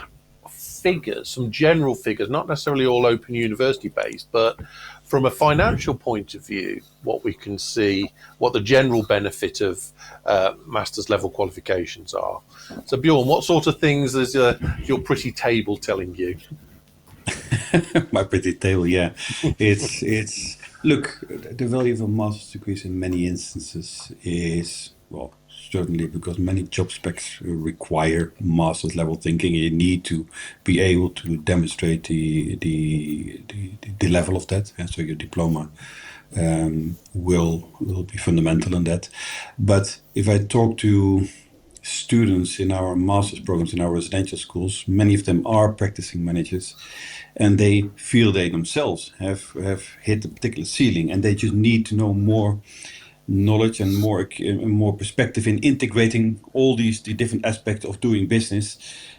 figures, some general figures, not necessarily all Open University based, but from a financial point of view, what we can see, what the general benefit of master's level qualifications are. So Bjorn, what sort of things is your pretty table telling you? My pretty table, yeah. It's look, the value of a master's degree in many instances is, well, certainly because many job specs require master's level thinking. You need to be able to demonstrate the level of that. And so your diploma will be fundamental in that. But if I talk to students in our master's programs in our residential schools, many of them are practicing managers, and they feel they themselves have hit a particular ceiling, and they just need to know more knowledge and more perspective in integrating all the different aspects of doing business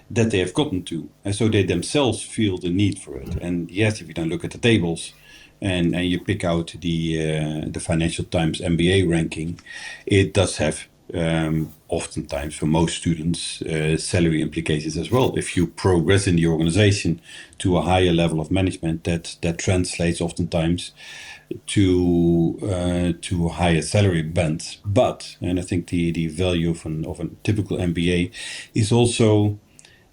that they have gotten to, and so they themselves feel the need for it. And yes, if you then look at the tables and you pick out the Financial Times MBA ranking, it does have oftentimes for most students salary implications as well. If you progress in the organization to a higher level of management, that translates oftentimes to higher salary bands. But, and I think the value of a typical MBA is also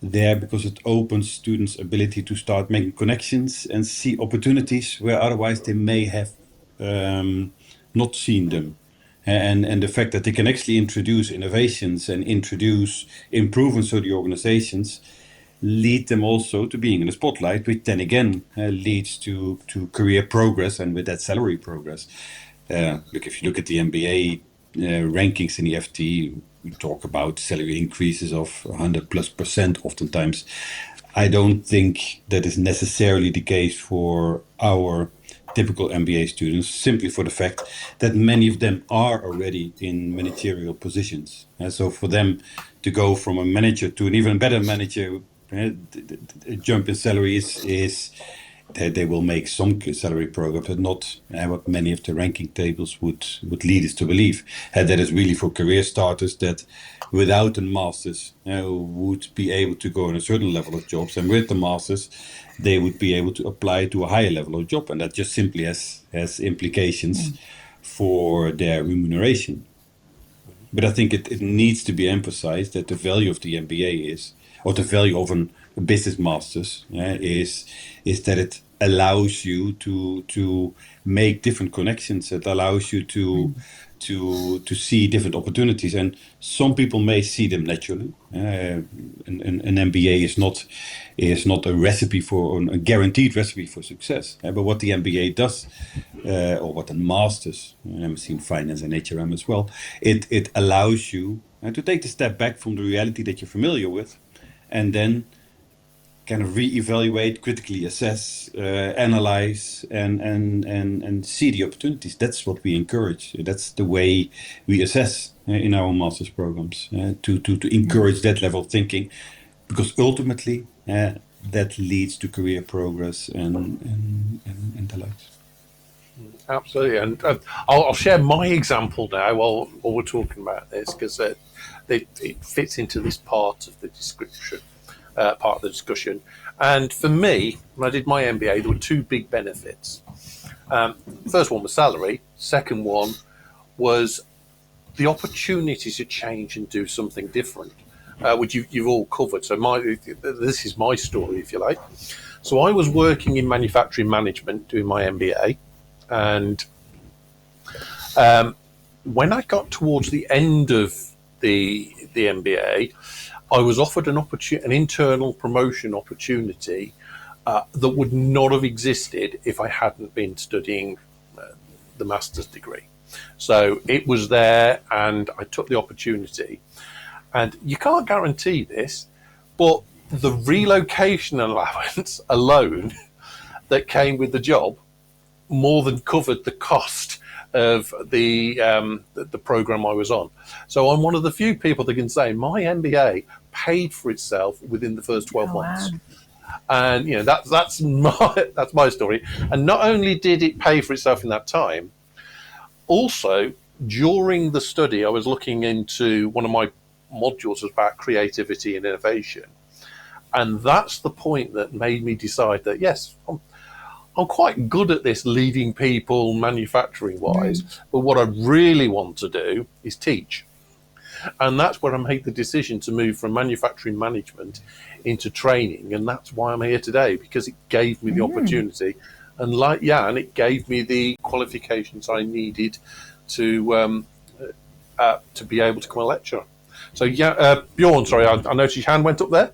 there because it opens students' ability to start making connections and see opportunities where otherwise they may have not seen them. And the fact that they can actually introduce innovations and introduce improvements to the organizations lead them also to being in the spotlight, which then again leads to career progress and with that salary progress. Look, if you look at the MBA rankings in the FT, we talk about salary increases of 100+% oftentimes. I don't think that is necessarily the case for our typical MBA students, simply for the fact that many of them are already in managerial positions. And so for them to go from a manager to an even better manager, a jump in salary is they will make some salary progress, but not what many of the ranking tables would lead us to believe. And that is really for career starters that without a master's would be able to go in a certain level of jobs, and with the master's they would be able to apply to a higher level of job, and that just simply has implications for their remuneration. But I think it needs to be emphasized that the value of the MBA is, or the value of a business master's is that it allows you to make different connections. It allows you to see different opportunities, and some people may see them naturally. An MBA is not a recipe for a guaranteed recipe for success. But what the MBA does, or what the masters, and I've seen finance and HRM as well, it allows you to take the step back from the reality that you're familiar with, and then kind of reevaluate, critically assess, analyze, and see the opportunities. That's what we encourage. That's the way we assess in our master's programs, to encourage that level of thinking, because ultimately that leads to career progress and the likes. Absolutely, and I'll share my example now while we're talking about this, because it fits into this part of the description. Part of the discussion. And for me, when I did my MBA, there were two big benefits. First one was salary. Second one was the opportunity to change and do something different, which you've all covered. So this is my story, if you like. So I was working in manufacturing management doing my MBA, and when I got towards the end of the MBA, I was offered an internal promotion opportunity that would not have existed if I hadn't been studying the master's degree. So it was there, and I took the opportunity. And you can't guarantee this, but the relocation allowance alone that came with the job more than covered the cost of the program I was on. So I'm one of the few people that can say my MBA paid for itself within the first 12 months. And that's my story. And not only did it pay for itself in that time, also during the study I was looking into, one of my modules was about creativity and innovation, and that's the point that made me decide that yes, I'm quite good at this, leading people manufacturing wise, but what I really want to do is teach. And that's where I made the decision to move from manufacturing management into training. And that's why I'm here today, because it gave me the opportunity. And like Jan, it gave me the qualifications I needed to be able to become a lecturer. So yeah, Bjorn, sorry, I noticed your hand went up there.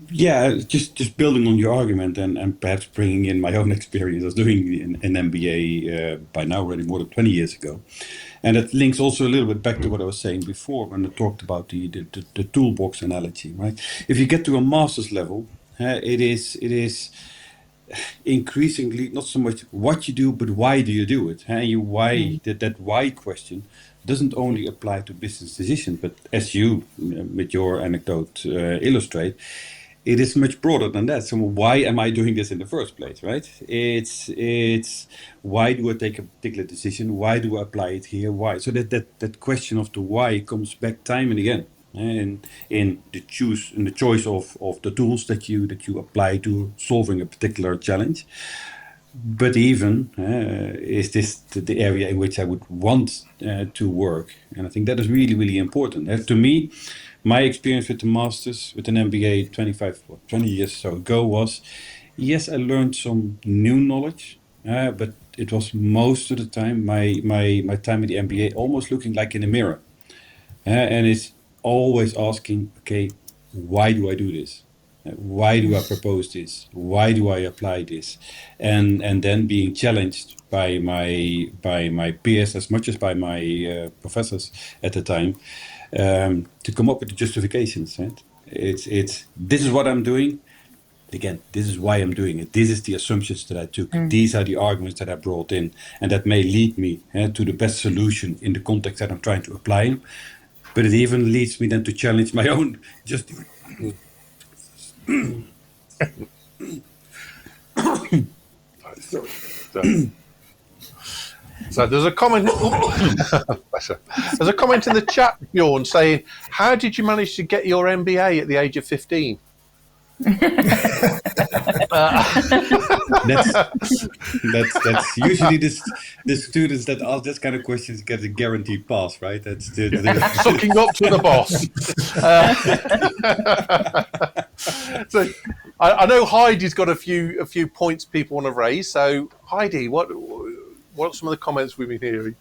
Yeah, just building on your argument and perhaps bringing in my own experience of doing an MBA by now already more than 20 years ago. And it links also a little bit back to what I was saying before when I talked about the toolbox analogy, right? If you get to a master's level, it is increasingly not so much what you do, but why do you do it? And that why question doesn't only apply to business decisions, but as you, with your anecdote, illustrate, it is much broader than that. So why am I doing this in the first place, right? It's why do I take a particular decision? Why do I apply it here? Why? So that question of the why comes back time and again. And in the choice of the tools that you apply to solving a particular challenge. But even is this the area in which I would want to work? And I think that is really, really important. To me, my experience with the masters, with an MBA 20 years so ago was, yes, I learned some new knowledge, but it was most of the time my time at the MBA almost looking like in a mirror. And it's always asking, okay, why do I do this? Why do I propose this? Why do I apply this? And then being challenged by my peers as much as by my professors at the time to come up with the justifications. Right? It's this is what I'm doing. Again, this is why I'm doing it. This is the assumptions that I took. These are the arguments that I brought in, and that may lead me to the best solution in the context that I'm trying to apply. But it even leads me then to challenge my own So there's a comment. There's a comment in the chat, Bjorn, saying, "How did you manage to get your MBA at the age of 15?" That's usually the students that ask this kind of questions get a guaranteed pass, right? That's Sucking up to the boss. So I know Heidi's got a few points people want to raise. So Heidi, what are some of the comments we've been hearing?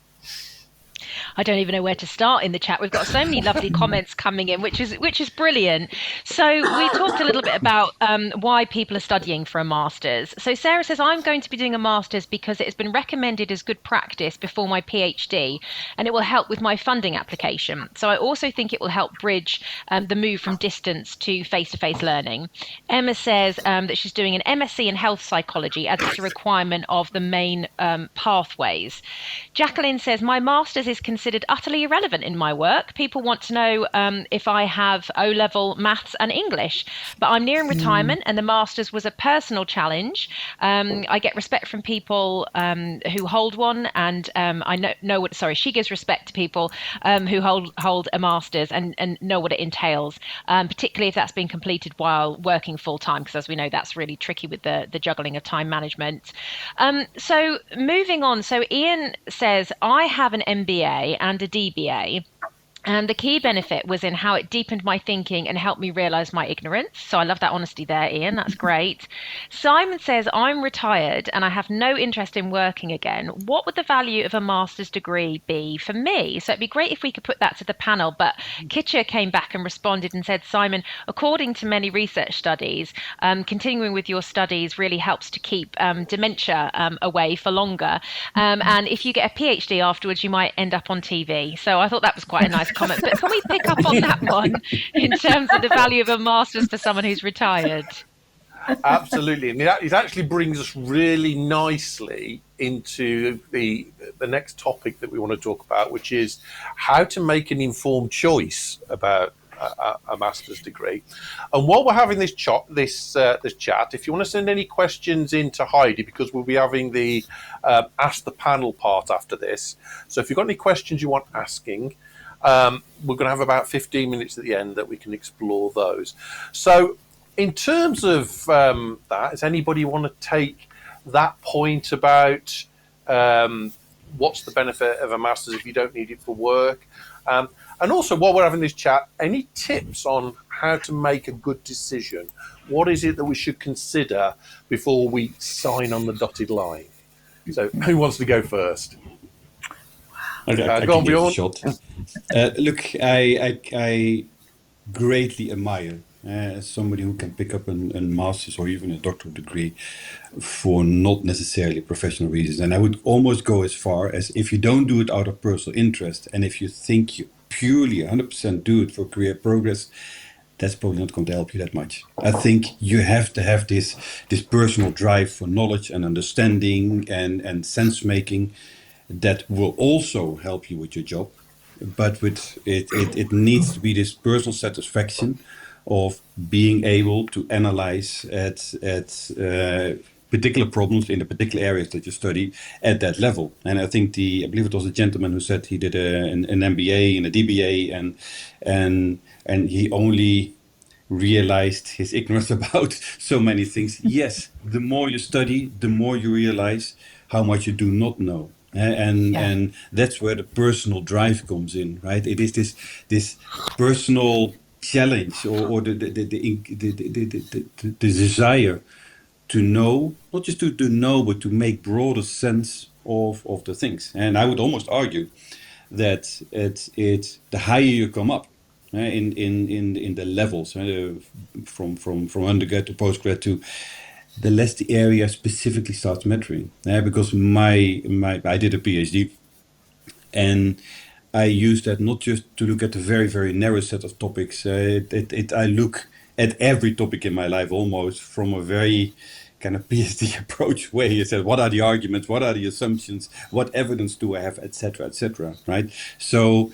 I don't even know where to start in the chat. We've got so many lovely comments coming in, which is brilliant. So we talked a little bit about why people are studying for a master's. So Sarah says, I'm going to be doing a master's because it has been recommended as good practice before my PhD, and it will help with my funding application. So I also think it will help bridge the move from distance to face-to-face learning. Emma says that she's doing an MSc in health psychology as it's a requirement of the main pathways. Jacqueline says, my master's is considered utterly irrelevant in my work. People want to know if I have O-level maths and English, but I'm nearing retirement and the master's was a personal challenge. I get respect from people who hold one, and I know what, sorry, she gives respect to people who hold a master's and know what it entails, particularly if that's been completed while working full time, because as we know, that's really tricky with the juggling of time management. So moving on, so Ian says, I have an MBA and a DBA. And the key benefit was in how it deepened my thinking and helped me realize my ignorance. So I love that honesty there, Ian. That's great. Simon says, I'm retired and I have no interest in working again. What would the value of a master's degree be for me? So it'd be great if we could put that to the panel. But Kitcher came back and responded and said, Simon, according to many research studies, continuing with your studies really helps to keep dementia away for longer. And if you get a PhD afterwards, you might end up on TV. So I thought that was quite a nice comment, but can we pick up on that one in terms of the value of a master's for someone who's retired? Absolutely, and it actually brings us really nicely into the next topic that we want to talk about, which is how to make an informed choice about a master's degree. And while we're having this chat, if you want to send any questions in to Heidi, because we'll be having the ask the panel part after this. So if you've got any questions you want asking, we're going to have about 15 minutes at the end that we can explore those. So in terms of that, does anybody want to take that point about what's the benefit of a master's if you don't need it for work? And also, while we're having this chat, any tips on how to make a good decision? What is it that we should consider before we sign on the dotted line? So who wants to go first? Okay, I go on, can give it a Bjorn. shot. Look, I greatly admire somebody who can pick up a master's or even a doctoral degree for not necessarily professional reasons. And I would almost go as far as, if you don't do it out of personal interest, and if you think you purely 100% do it for career progress, that's probably not going to help you that much. I think you have to have this personal drive for knowledge and understanding and sense making that will also help you with your job. But with it needs to be this personal satisfaction of being able to analyze at particular problems in the particular areas that you study at that level. And I think I believe it was a gentleman who said he did an MBA and a DBA, and he only realized his ignorance about so many things. Yes, the more you study, the more you realize how much you do not know. And that's where the personal drive comes in, right? It is this personal challenge or the desire to know, not just to know, but to make broader sense of the things. And I would almost argue that it's the higher you come up in the levels, from undergrad to postgrad to, the less the area specifically starts mattering. Because I did a PhD, and I use that not just to look at a very, very narrow set of topics. I look at every topic in my life almost from a very kind of PhD approach way. You said, what are the arguments? What are the assumptions? What evidence do I have, etc., right? So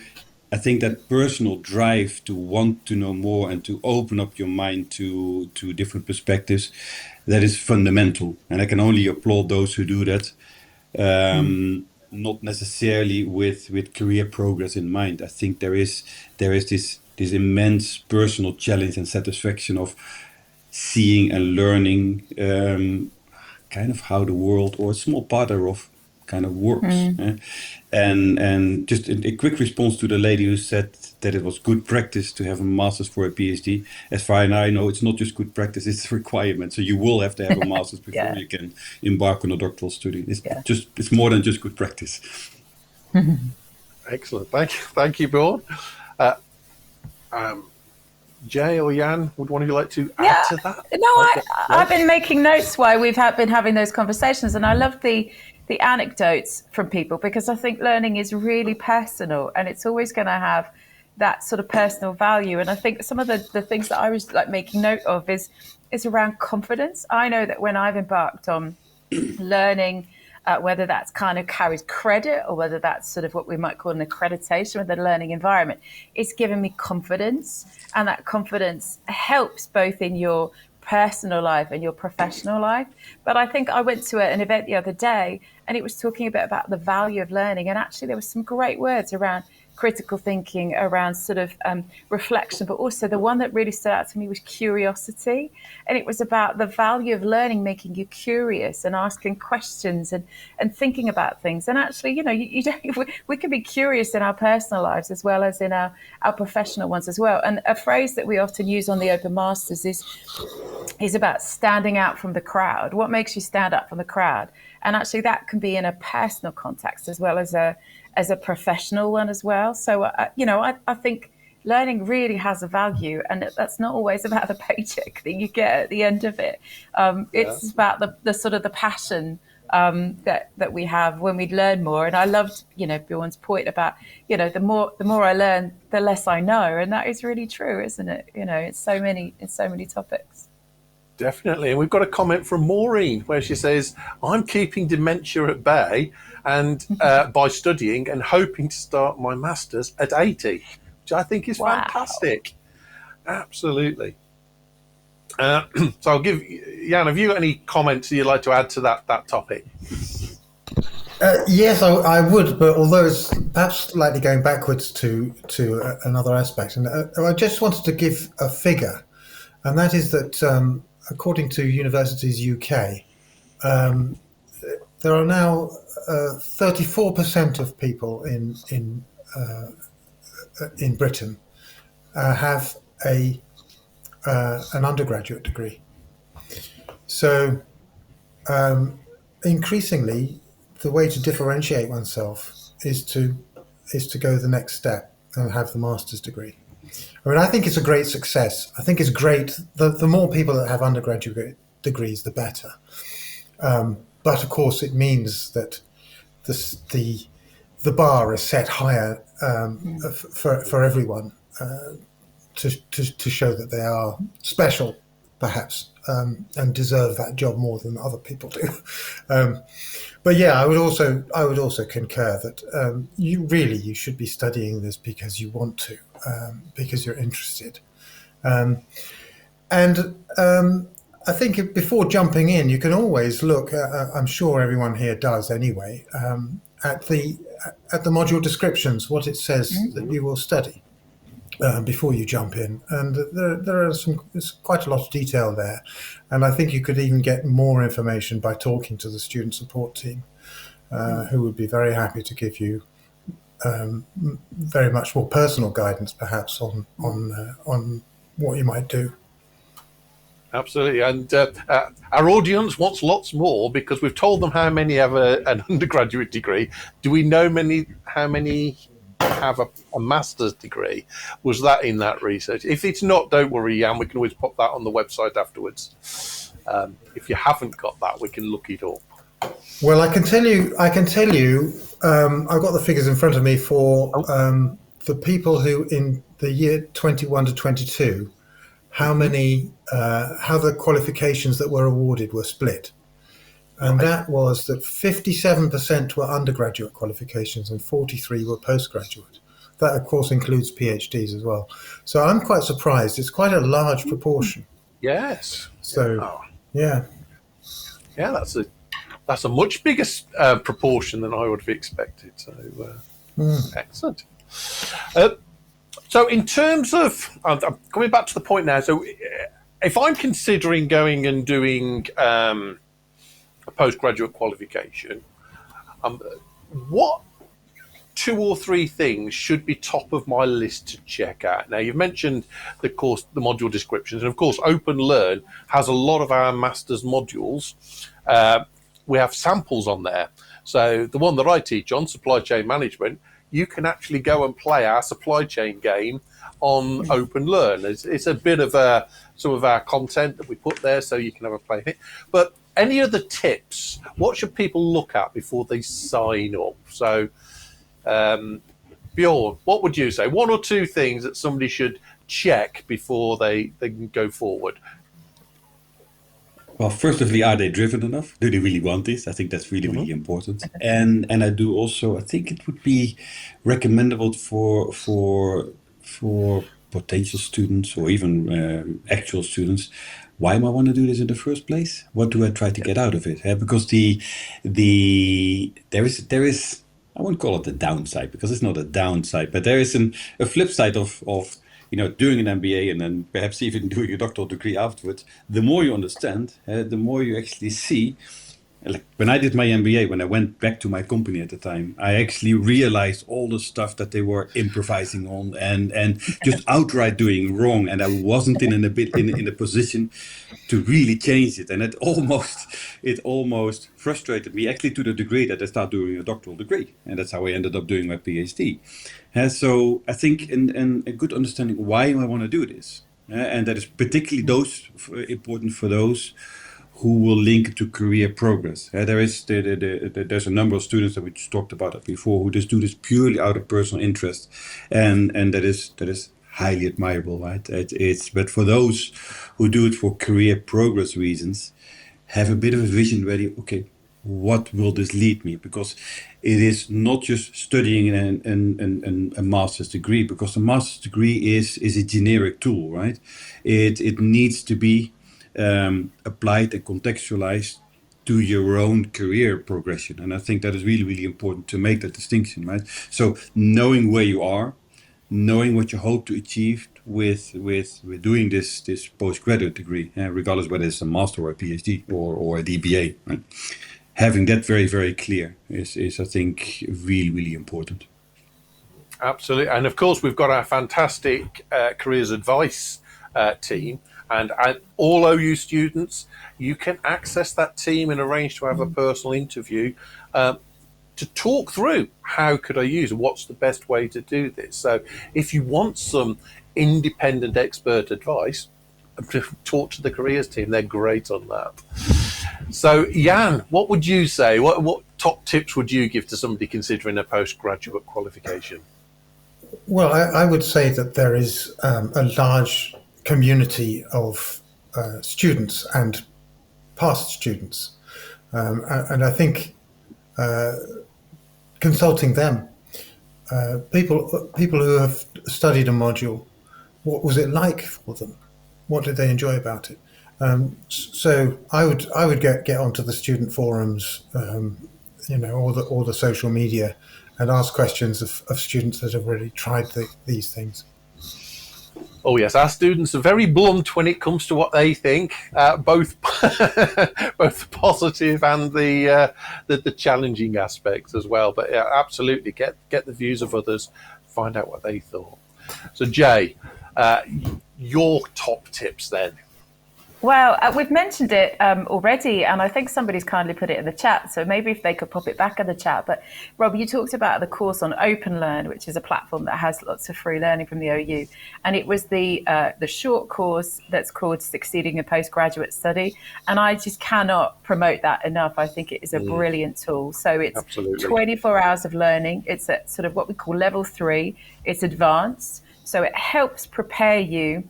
I think that personal drive to want to know more and to open up your mind to different perspectives, that is fundamental. And I can only applaud those who do that. Not necessarily with career progress in mind. I think there is this immense personal challenge and satisfaction of seeing and learning kind of how the world, or a small part thereof, kind of works. And just a quick response to the lady who said that it was good practice to have a master's for a PhD. As far as I know, it's not just good practice, it's a requirement. So you will have to have a master's before you can embark on a doctoral study. It's more than just good practice. Excellent. Thank you, Bjorn. Jay or Jan, would one of you like to add to that? No, I've been making notes while we've been having those conversations, and I love the anecdotes from people, because I think learning is really personal, and it's always going to have that sort of personal value. And I think some of the things that I was like making note of is around confidence. I know that when I've embarked on learning, whether that's kind of carries credit or whether that's sort of what we might call an accreditation with the learning environment, it's given me confidence. And that confidence helps both in your personal life and your professional life. But I think I went to an event the other day, and it was talking a bit about the value of learning. And actually there were some great words around critical thinking, around sort of reflection, but also the one that really stood out to me was curiosity. And it was about the value of learning, making you curious and asking questions and thinking about things. And actually, you don't, we can be curious in our personal lives as well as in our professional ones as well. And a phrase that we often use on the Open Masters is about standing out from the crowd. What makes you stand out from the crowd? And actually that can be in a personal context as well as a professional one as well. So, I think learning really has a value, and that's not always about the paycheck that you get at the end of it. It's about the sort of the passion that we have when we learn more. And I loved, Bjorn's point about, the more I learn, the less I know. And that is really true, isn't it? It's so many topics. Definitely. And we've got a comment from Maureen where she says, I'm keeping dementia at bay and by studying and hoping to start my master's at 80, which I think is fantastic. Absolutely. So I'll give Jan, have you got any comments you'd like to add to that topic? Yes, I would, but although it's perhaps slightly going backwards to another aspect, and I just wanted to give a figure, and that is that according to Universities UK, there are now 34% of people in Britain have an undergraduate degree. So increasingly, the way to differentiate oneself is to go the next step and have the master's degree. I mean, I think it's a great success. I think it's great. The more people that have undergraduate degrees, the better. But of course, it means that the bar is set higher for everyone. to show that they are special, perhaps, and deserve that job more than other people do. But yeah, I would also concur that you should be studying this because you want to, because you're interested, and I think before jumping in, you can always look. I'm sure everyone here does anyway. At the module descriptions, what it says that you will study before you jump in, and there's quite a lot of detail there, and I think you could even get more information by talking to the student support team, who would be very happy to give you very much more personal guidance, perhaps on what you might do. Absolutely, and our audience wants lots more because we've told them how many have an undergraduate degree. Do we know how many have a master's degree? Was that in that research? If it's not, don't worry, Jan. We can always pop that on the website afterwards. If you haven't got that, we can look it up. Well, I can tell you. I've got the figures in front of me for the people who in the year 21 to 22. How the qualifications that were awarded were split. And that was that 57% were undergraduate qualifications and 43 were postgraduate. That, of course, includes PhDs as well. So I'm quite surprised. It's quite a large proportion. Yes. So, yeah. Yeah, that's a much bigger proportion than I would have expected. So, excellent. So in terms of, I'm coming back to the point now, so if I'm considering going and doing a postgraduate qualification, what 2 or 3 things should be top of my list to check out? Now, you've mentioned the module descriptions, and of course, Open Learn has a lot of our master's modules. We have samples on there. So the one that I teach on, supply chain management, you can actually go and play our supply chain game on Open Learn. It's a bit of some of our content that we put there, so you can have a play in it. But any other tips? What should people look at before they sign up? So, Bjorn, what would you say? 1 or 2 things that somebody should check before they can go forward? Well, firstly, are they driven enough? Do they really want this? I think that's really, really important. And I do also, I think it would be recommendable for potential students or even actual students. Why do I want to do this in the first place? What do I try to get out of it? Because there is I won't call it a downside because it's not a downside, but there is a flip side of doing an MBA and then perhaps even doing a doctoral degree afterwards. The more you understand, the more you actually see. Like when I did my MBA, when I went back to my company at the time, I actually realized all the stuff that they were improvising on and just outright doing wrong, and I wasn't in a position to really change it, and it almost frustrated me actually to the degree that I started doing a doctoral degree, and that's how I ended up doing my PhD. So I think in a good understanding why I want to do this, and that is particularly important for those who will link to career progress. There's a number of students that we just talked about it before who just do this purely out of personal interest, and that is highly admirable, right? But for those who do it for career progress reasons, have a bit of a vision ready. Okay, what will this lead me? Because it is not just studying a master's degree, because a master's degree is a generic tool, right? It needs to be applied and contextualized to your own career progression, and I think that is really, really important to make that distinction, right? So knowing where you are, knowing what you hope to achieve with doing this postgraduate degree, regardless whether it's a master or a PhD or a DBA, right? Having that very, very clear is I think really, really important. Absolutely, and of course we've got our fantastic careers advice team. And all OU students, you can access that team and arrange to have a personal interview to talk through how could I use it, what's the best way to do this. So if you want some independent expert advice, talk to the careers team. They're great on that. So Jan, what would you say? What top tips would you give to somebody considering a postgraduate qualification? Well, I would say that there is a large community of students and past students, and I think consulting them, people who have studied a module, what was it like for them? What did they enjoy about it? So I would get onto the student forums, or the social media, and ask questions of students that have already tried these things. Oh yes, our students are very blunt when it comes to what they think, both both the positive and the challenging aspects as well. But yeah, absolutely, get the views of others, find out what they thought. So Jay, your top tips then. Well, we've mentioned it already, and I think somebody's kindly put it in the chat. So maybe if they could pop it back in the chat. But Rob, you talked about the course on OpenLearn, which is a platform that has lots of free learning from the OU, and it was the short course that's called Succeeding in Postgraduate Study, and I just cannot promote that enough. I think it is a brilliant tool. So it's Absolutely. 24 hours of learning. It's at sort of what we call level 3. It's advanced, so it helps prepare you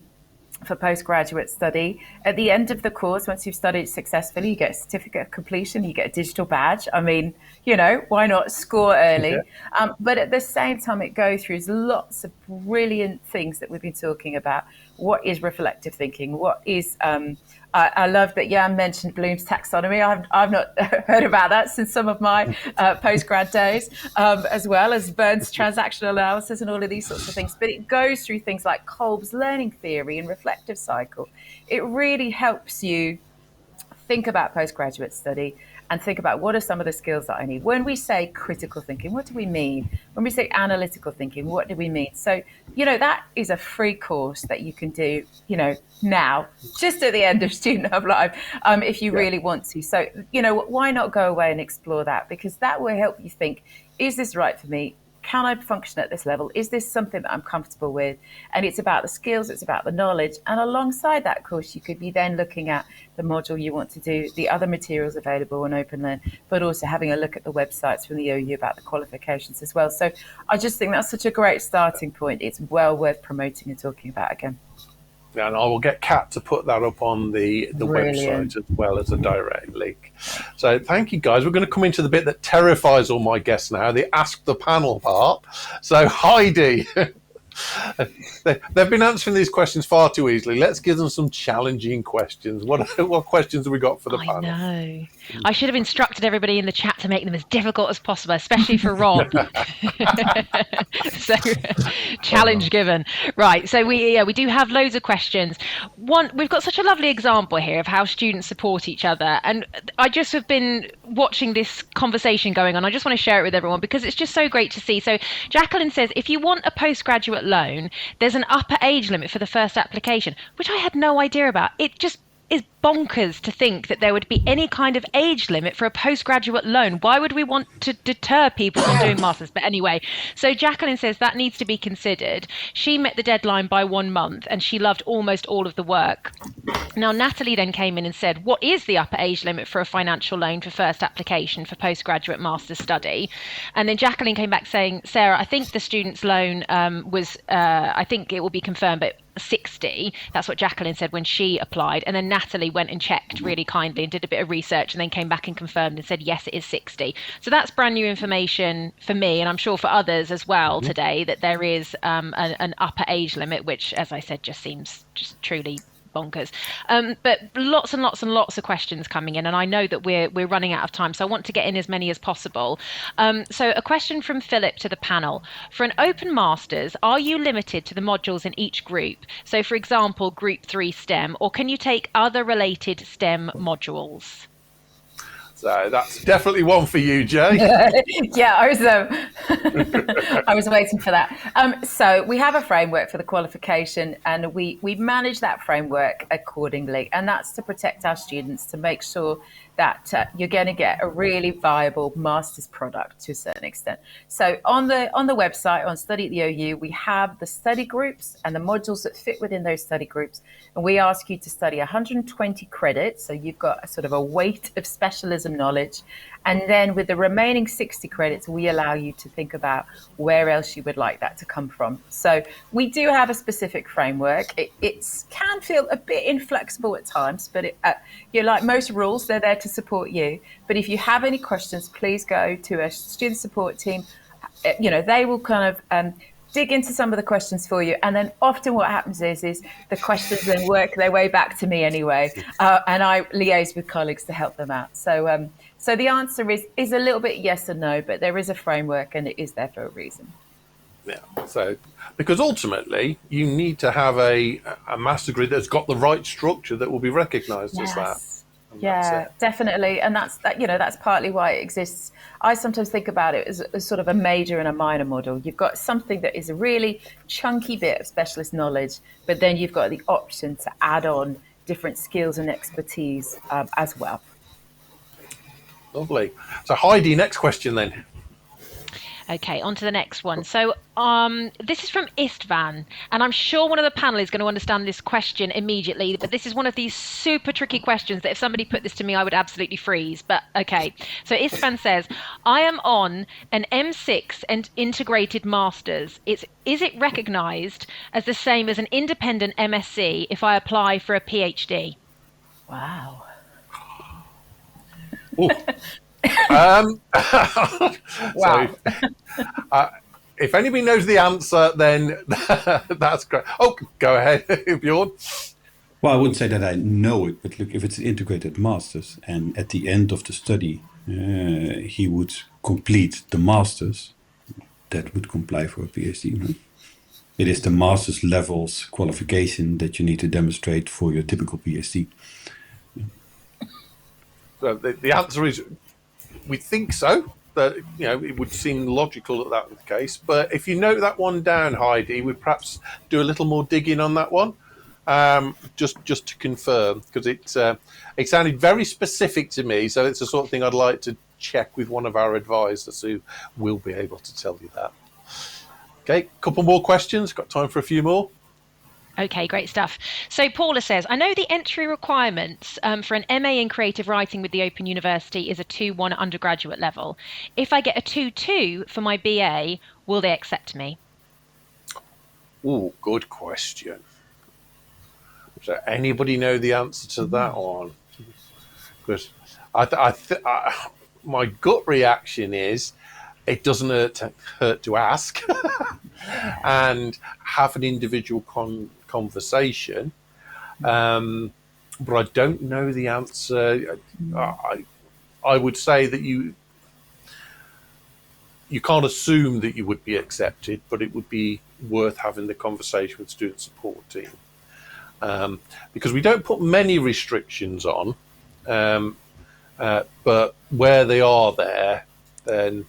for postgraduate study. At the end of the course, once you've studied successfully, you get a certificate of completion, you get a digital badge. I mean, why not score early? Yeah. But at the same time, it goes through lots of brilliant things that we've been talking about. What is reflective thinking? What is I love that Jan mentioned Bloom's taxonomy. I've not heard about that since some of my postgrad days, as well as Burn's transactional analysis and all of these sorts of things. But it goes through things like Kolb's learning theory and reflective cycle. It really helps you think about postgraduate study and think about what are some of the skills that I need. When we say critical thinking, what do we mean? When we say analytical thinking, what do we mean? So, that is a free course that you can do, now, just at the end of Student Hub Live, if you really want to. So, why not go away and explore that? Because that will help you think, is this right for me? Can I function at this level? Is this something that I'm comfortable with? And it's about the skills, it's about the knowledge. And alongside that course, you could be then looking at the module you want to do, the other materials available on OpenLearn, but also having a look at the websites from the OU about the qualifications as well. So I just think that's such a great starting point. It's well worth promoting and talking about again. And I will get Kat to put that up on the website as well as a direct link. So thank you, guys. We're going to come into the bit that terrifies all my guests now, the Ask the Panel part. So Heidi, they've been answering these questions far too easily. Let's give them some challenging questions. What questions have we got for the panel? I know. I should have instructed everybody in the chat to make them as difficult as possible, especially for Rob. So, challenge given. Right. So we do have loads of questions. We've got such a lovely example here of how students support each other, and I just have been watching this conversation going on. I just want to share it with everyone because it's just so great to see. So Jacqueline says, if you want a postgraduate loan, there's an upper age limit for the first application, which I had no idea about. It just is bonkers to think that there would be any kind of age limit for a postgraduate loan. Why would we want to deter people from doing masters? But anyway, so Jacqueline says that needs to be considered. She met the deadline by 1 month and she loved almost all of the work. Now, Natalie then came in and said, what is the upper age limit for a financial loan for first application for postgraduate master's study? And then Jacqueline came back saying, Sarah, I think the student's loan I think it will be confirmed, but 60. That's what Jacqueline said when she applied. And then Natalie went and checked really kindly and did a bit of research and then came back and confirmed and said, yes, it is 60. So that's brand new information for me, and I'm sure for others as well today, that there is an upper age limit, which, as I said, just seems just truly bonkers. But lots and lots and lots of questions coming in, and I know that we're running out of time, so I want to get in as many as possible. So a question from Philip to the panel. For an open masters, are you limited to the modules in each group? So for example, group 3 STEM, or can you take other related STEM modules? So that's definitely one for you, Jay. Yeah, I was waiting for that. So we have a framework for the qualification, and we manage that framework accordingly, and that's to protect our students, to make sure that you're going to get a really viable master's product to a certain extent. So on the website, on Study at the OU, we have the study groups and the modules that fit within those study groups. And we ask you to study 120 credits. So you've got a sort of a weight of specialism knowledge. And then with the remaining 60 credits, we allow you to think about where else you would like that to come from. So we do have a specific framework. It can feel a bit inflexible at times, but like most rules, they're there to support you. But if you have any questions, please go to a student support team. They will kind of dig into some of the questions for you, and then often what happens is the questions then work their way back to me anyway, and I liaise with colleagues to help them out. So the answer is a little bit yes and no, but there is a framework and it is there for a reason. Yeah. So because ultimately you need to have a master degree that's got the right structure that will be recognised as that. Yeah, definitely. And that's partly why it exists. I sometimes think about it as sort of a major and a minor model. You've got something that is a really chunky bit of specialist knowledge, but then you've got the option to add on different skills and expertise as well. Lovely. So Heidi, next question then. Okay, on to the next one. So this is from Istvan, and I'm sure one of the panel is going to understand this question immediately, but this is one of these super tricky questions that if somebody put this to me, I would absolutely freeze. But okay, so Istvan says, I am on an M6 and integrated master's. Is it recognised as the same as an independent MSc if I apply for a PhD? Wow. Wow. So, if anybody knows the answer, then that's great. Oh, go ahead, Bjorn. Well, I wouldn't say that I know it, but look, if it's an integrated master's and at the end of the study he would complete the master's, that would comply for a PhD. Right? It is the master's levels qualification that you need to demonstrate for your typical PhD. So the answer is, we think so. That it would seem logical that was the case. But if you note that one down, Heidi, we'd perhaps do a little more digging on that one, just to confirm, because it sounded very specific to me. So it's the sort of thing I'd like to check with one of our advisors who will be able to tell you that. Okay, couple more questions. Got time for a few more. Okay, great stuff. So Paula says, I know the entry requirements for an MA in creative writing with the Open University is a 2-1 at undergraduate level. If I get a 2-2 for my BA, will they accept me? Oh, good question. So anybody know the answer to that one? Because my gut reaction is it doesn't hurt to ask and have an individual conversation. But I don't know the answer. I would say that you can't assume that you would be accepted, but it would be worth having the conversation with student support team. Because we don't put many restrictions on, but where they are there, then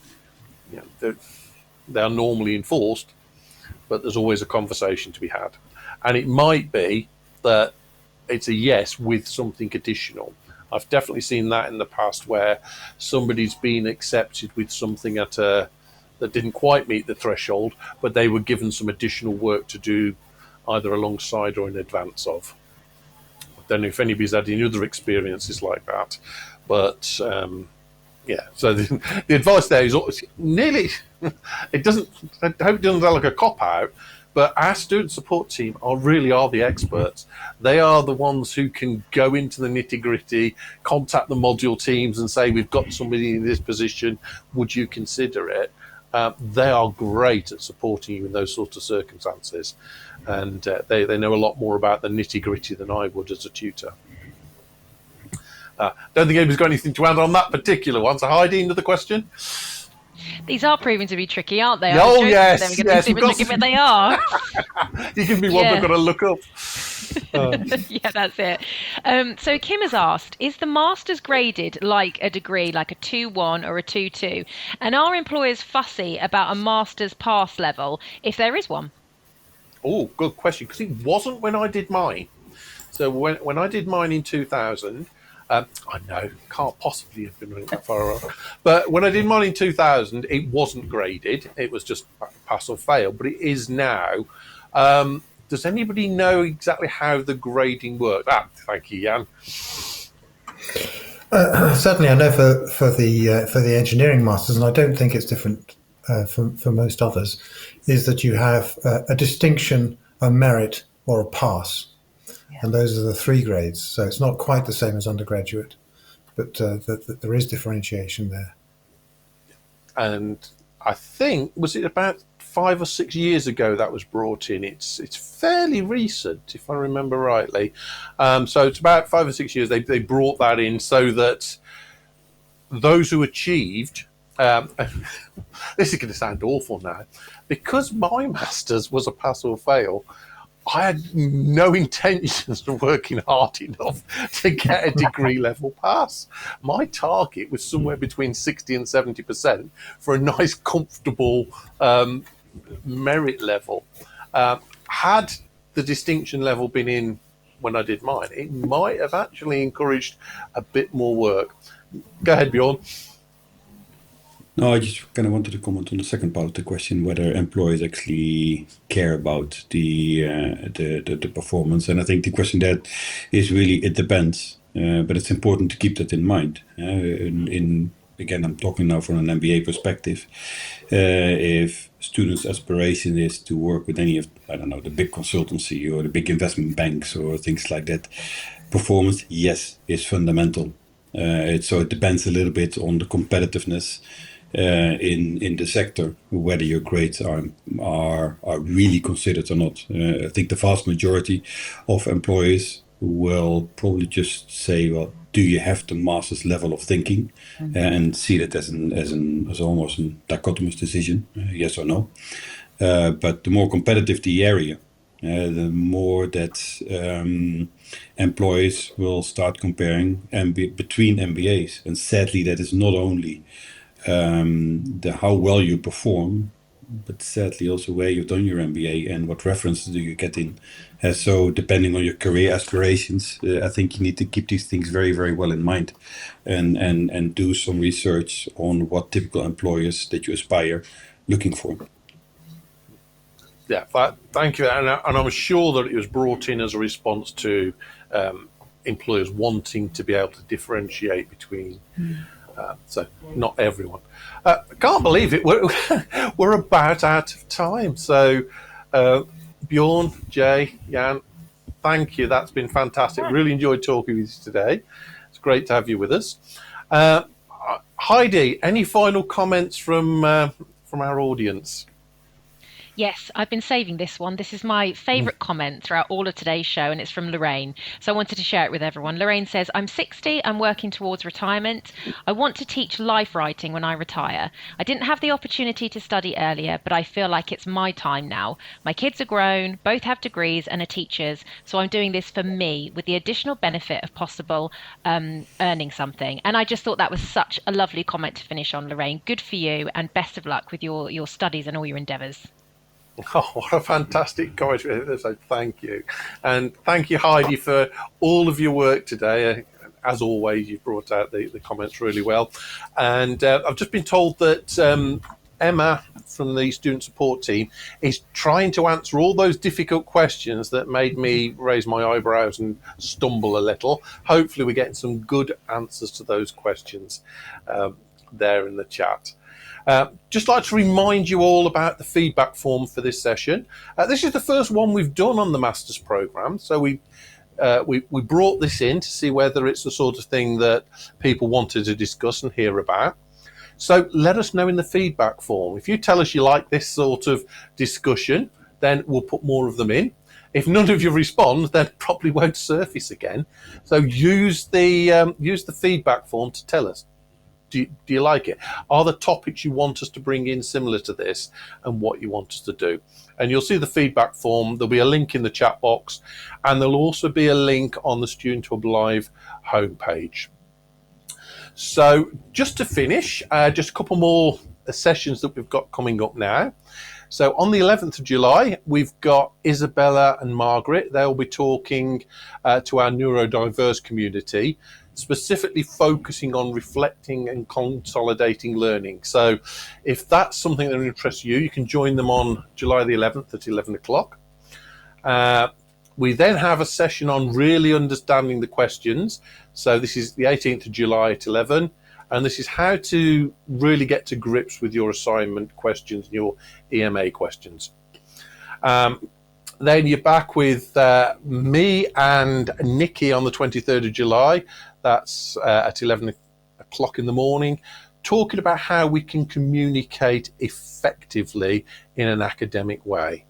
they are normally enforced, but there's always a conversation to be had. And it might be that it's a yes with something additional. I've definitely seen that in the past where somebody's been accepted with something that didn't quite meet the threshold, but they were given some additional work to do either alongside or in advance of. I don't know if anybody's had any other experiences like that, but yeah, so the advice there is nearly, I hope it doesn't sound like a cop-out, but our student support team really are the experts. They are the ones who can go into the nitty-gritty, contact the module teams and say, we've got somebody in this position, would you consider it? They are great at supporting you in those sorts of circumstances. And they know a lot more about the nitty-gritty than I would as a tutor. Don't think anybody's got anything to add on that particular one. So Heidi, another question? These are proving to be tricky, aren't they? Oh, yes. They are. You give me one I've got to look up. Yeah, that's it. So Kim has asked, is the master's graded like a degree, like a 2-1 or a 2-2? And are employers fussy about a master's pass level, if there is one? Oh, good question, because it wasn't when I did mine. So when I did mine in 2000, I know, can't possibly have been running that far off. But when I did mine in 2000, it wasn't graded. It was just pass or fail, but it is now. Does anybody know exactly how the grading works? Thank you, Jan. Certainly, I know for the engineering masters, and I don't think it's different for most others, is that you have a distinction, a merit, or a pass, and those are the 3 grades. So it's not quite the same as undergraduate, but there is differentiation there. And I think, was it about 5 or 6 years ago that was brought in? It's fairly recent, if I remember rightly. So it's about 5 or 6 years they brought that in so that those who achieved, this is going to sound awful now, because my master's was a pass or fail, I had no intentions of working hard enough to get a degree level pass. My target was somewhere between 60 and 70% for a nice, comfortable merit level. Had the distinction level been in when I did mine, it might have actually encouraged a bit more work. Go ahead, Bjorn. No, I just kind of wanted to comment on the second part of the question, whether employers actually care about the performance. And I think the question that is really, it depends, but it's important to keep that in mind. Again, I'm talking now from an MBA perspective. If students' aspiration is to work with any of, I don't know, the big consultancy or the big investment banks or things like that, performance, yes, is fundamental. So it depends a little bit on the competitiveness in the sector, whether your grades are really considered or not. I think the vast majority of employers will probably just say, well, do you have the master's level of thinking, and see that as almost a dichotomous decision, yes or no. But the more competitive the area, the more that employers will start comparing between MBAs. And sadly, that is not only how well you perform, but sadly also where you've done your MBA and what references do you get in. So depending on your career aspirations, I think you need to keep these things very, very well in mind, and do some research on what typical employers that you aspire looking for. Yeah, thank you. And I'm sure that it was brought in as a response to employers wanting to be able to differentiate between. So not everyone. I can't believe it. We're about out of time. So Bjorn, Jay, Jan, thank you. That's been fantastic. Really enjoyed talking with you today. It's great to have you with us. Heidi, any final comments from our audience? Yes, I've been saving this one. This is my favourite comment throughout all of today's show, and it's from Lorraine. So I wanted to share it with everyone. Lorraine says, I'm 60, I'm working towards retirement. I want to teach life writing when I retire. I didn't have the opportunity to study earlier, but I feel like it's my time now. My kids are grown, both have degrees and are teachers, so I'm doing this for me with the additional benefit of possible earning something. And I just thought that was such a lovely comment to finish on, Lorraine. Good for you, and best of luck with your studies and all your endeavours. Oh, what a fantastic comment. So thank you. And thank you, Heidi, for all of your work today. As always, you've brought out the comments really well. And I've just been told that Emma from the student support team is trying to answer all those difficult questions that made me raise my eyebrows and stumble a little. Hopefully we're getting some good answers to those questions there in the chat. Just like to remind you all about the feedback form for this session. This is the first one we've done on the Masters programme, so we brought this in to see whether it's the sort of thing that people wanted to discuss and hear about. So let us know in the feedback form. If you tell us you like this sort of discussion, then we'll put more of them in. If none of you respond, then probably won't surface again. So use the feedback form to tell us. Do you like it? Are the topics you want us to bring in similar to this, and what you want us to do? And you'll see the feedback form. There'll be a link in the chat box, and there'll also be a link on the Student Hub Live homepage. So just to finish, just a couple more sessions that we've got coming up now. So on the 11th of July, we've got Isabella and Margaret. They'll be talking to our neurodiverse community, specifically focusing on reflecting and consolidating learning. So if that's something that interests you, you can join them on July the 11th at 11 o'clock. We then have a session on really understanding the questions. So this is the 18th of July at 11. And this is how to really get to grips with your assignment questions and your EMA questions. Then you're back with me and Nikki on the 23rd of July. That's at 11 o'clock in the morning, talking about how we can communicate effectively in an academic way.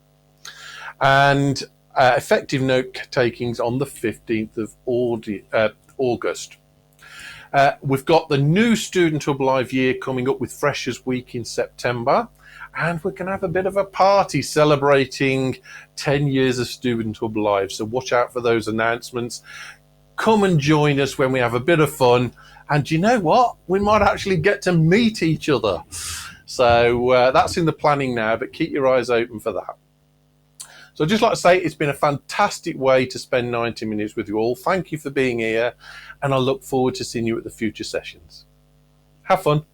And effective note takings on the 15th of August. We've got the new Student Hub Live year coming up with Freshers Week in September, and we're going to have a bit of a party celebrating 10 years of Student Hub Live. So watch out for those announcements. Come and join us when we have a bit of fun. And you know what? We might actually get to meet each other. So that's in the planning now, but keep your eyes open for that. So I'd just like to say it's been a fantastic way to spend 90 minutes with you all. Thank you for being here, and I look forward to seeing you at the future sessions. Have fun.